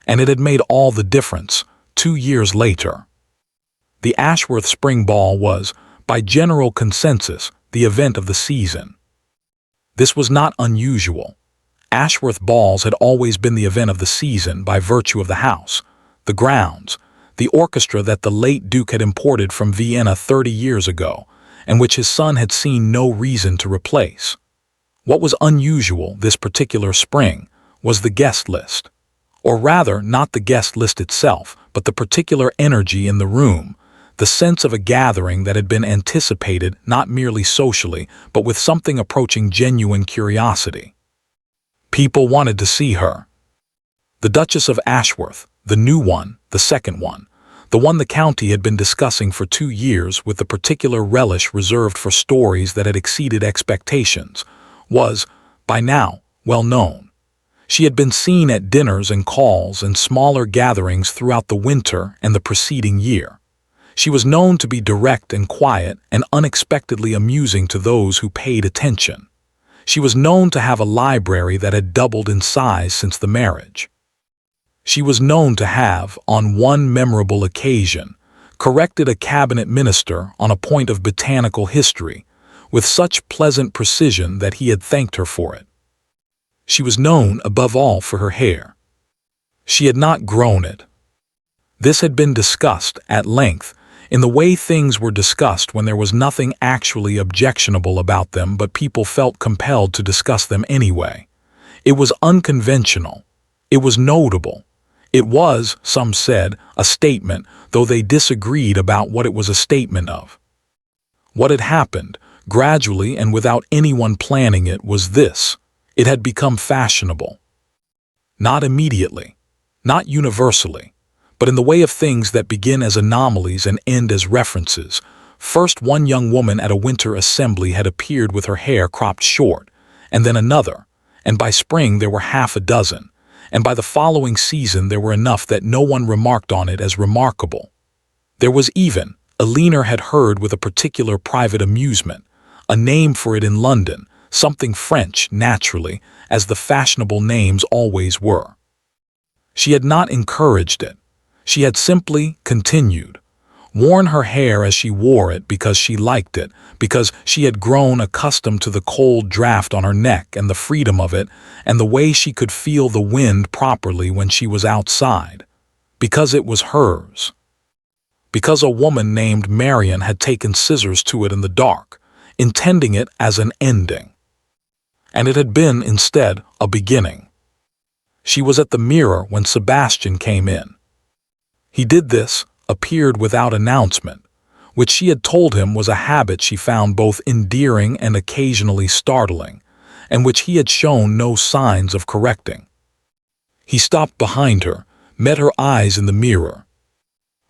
And it had made all the difference, 2 years later. The Ashworth Spring Ball was, by general consensus, the event of the season. This was not unusual. Ashworth balls had always been the event of the season by virtue of the house, the grounds, the orchestra that the late Duke had imported from Vienna 30 years ago, and which his son had seen no reason to replace. What was unusual this particular spring was the guest list. Or rather, not the guest list itself, but the particular energy in the room, the sense of a gathering that had been anticipated not merely socially, but with something approaching genuine curiosity. People wanted to see her. The Duchess of Ashworth, the new one, the second one, the one the county had been discussing for 2 years with the particular relish reserved for stories that had exceeded expectations, was, by now, well known. She had been seen at dinners and calls and smaller gatherings throughout the winter and the preceding year. She was known to be direct and quiet and unexpectedly amusing to those who paid attention. She was known to have a library that had doubled in size since the marriage. She was known to have, on one memorable occasion, corrected a cabinet minister on a point of botanical history with such pleasant precision that he had thanked her for it. She was known above all for her hair. She had not grown it. This had been discussed at length in the way things were discussed when there was nothing actually objectionable about them, but people felt compelled to discuss them anyway. It was unconventional. It was notable. It was, some said, a statement, though they disagreed about what it was a statement of. What had happened, gradually and without anyone planning it, was this. It had become fashionable. Not immediately, not universally, but in the way of things that begin as anomalies and end as references. First, one young woman at a winter assembly had appeared with her hair cropped short, and then another, and by spring there were half a dozen, and by the following season there were enough that no one remarked on it as remarkable. There was even, Eleanor had heard with a particular private amusement, a name for it in London, something French, naturally, as the fashionable names always were. She had not encouraged it. She had simply continued, worn her hair as she wore it because she liked it, because she had grown accustomed to the cold draft on her neck and the freedom of it, and the way she could feel the wind properly when she was outside, because it was hers. Because a woman named Marion had taken scissors to it in the dark, intending it as an ending. And it had been, instead, a beginning. She was at the mirror when Sebastian came in. He did this, appeared without announcement, which she had told him was a habit she found both endearing and occasionally startling, and which he had shown no signs of correcting. He stopped behind her, met her eyes in the mirror.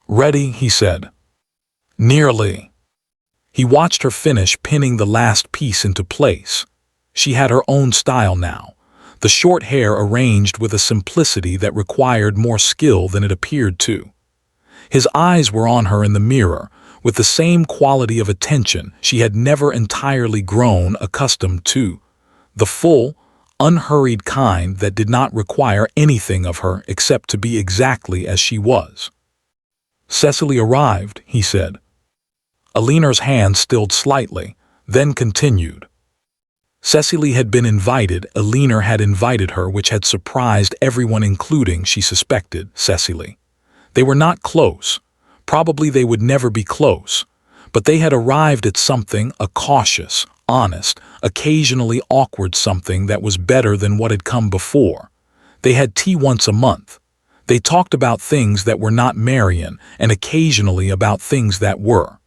"Ready?" he said. "Nearly." He watched her finish pinning the last piece into place. She had her own style now, the short hair arranged with a simplicity that required more skill than it appeared to. His eyes were on her in the mirror, with the same quality of attention she had never entirely grown accustomed to, the full, unhurried kind that did not require anything of her except to be exactly as she was. "Cecily arrived," he said. Eleanor's hand stilled slightly, then continued. Cecily had been invited, Eleanor had invited her, which had surprised everyone, including, she suspected, Cecily. They were not close. Probably they would never be close. But they had arrived at something, a cautious, honest, occasionally awkward something that was better than what had come before. They had tea once a month. They talked about things that were not Marion, and occasionally about things that were.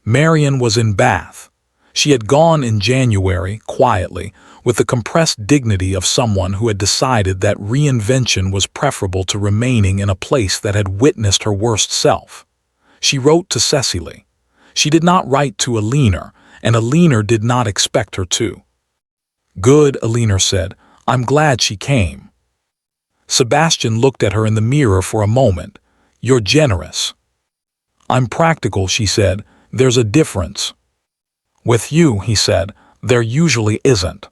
Marion was in Bath. She had gone in January, quietly, with the compressed dignity of someone who had decided that reinvention was preferable to remaining in a place that had witnessed her worst self. She wrote to Cecily. She did not write to Eleanor, and Eleanor did not expect her to. "Good," Eleanor said. "I'm glad she came." Sebastian looked at her in the mirror for a moment. "You're generous." "I'm practical," she said. "There's a difference." "With you," he said, "there usually isn't."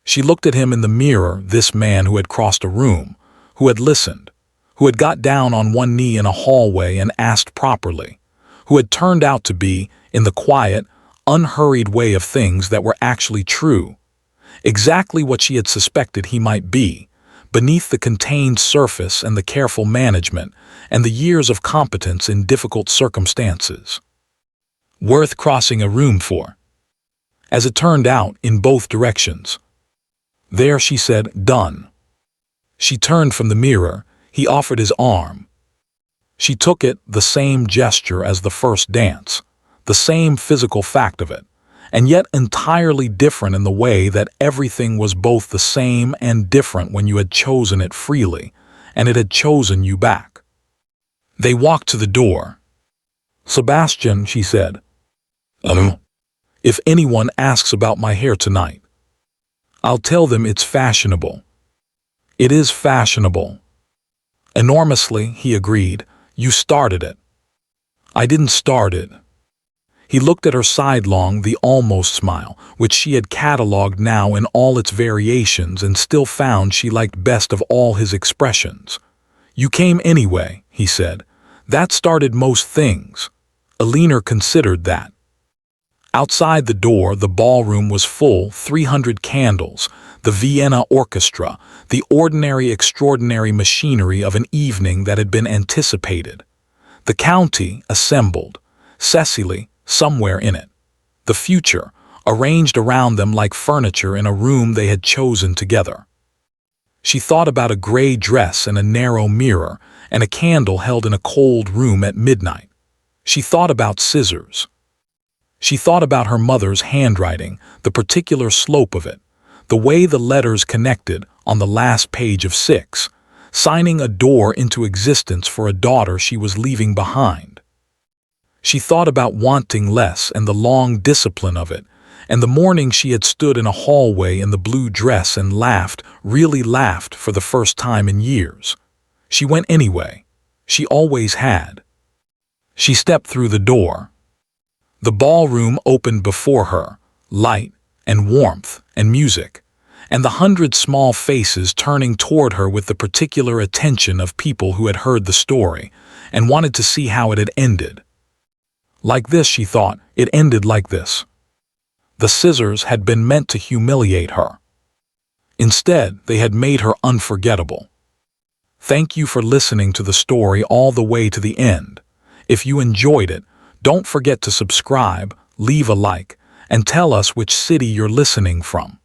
She looked at him in the mirror, this man who had crossed a room, who had listened, who had got down on one knee in a hallway and asked properly, who had turned out to be, in the quiet, unhurried way of things that were actually true, exactly what she had suspected he might be, beneath the contained surface and the careful management and the years of competence in difficult circumstances. Worth crossing a room for. As it turned out, in both directions. There, she said, done. She turned from the mirror. He offered his arm. She took it, the same gesture as the first dance, the same physical fact of it, and yet entirely different in the way that everything was both the same and different when you had chosen it freely, and it had chosen you back. They walked to the door. Sebastian, she said, if anyone asks about my hair tonight, I'll tell them it's fashionable. It is fashionable. Enormously, he agreed. You started it. I didn't start it. He looked at her sidelong, the almost smile, which she had catalogued now in all its variations and still found she liked best of all his expressions. You came anyway, he said. That started most things. Alina considered that. Outside the door, the ballroom was full, 300 candles, the Vienna orchestra, the ordinary extraordinary machinery of an evening that had been anticipated. The county assembled, Cecily somewhere in it. The future, arranged around them like furniture in a room they had chosen together. She thought about a gray dress and a narrow mirror and a candle held in a cold room at midnight. She thought about scissors. She thought about her mother's handwriting, the particular slope of it, the way the letters connected on the last page of 6, signing a door into existence for a daughter she was leaving behind. She thought about wanting less and the long discipline of it, and the morning she had stood in a hallway in the blue dress and laughed, really laughed for the first time in years. She went anyway. She always had. She stepped through the door. The ballroom opened before her, light and warmth and music, and the 100 small faces turning toward her with the particular attention of people who had heard the story and wanted to see how it had ended. Like this, she thought, it ended like this. The scissors had been meant to humiliate her. Instead, they had made her unforgettable. Thank you for listening to the story all the way to the end. If you enjoyed it, don't forget to subscribe, leave a like, and tell us which city you're listening from.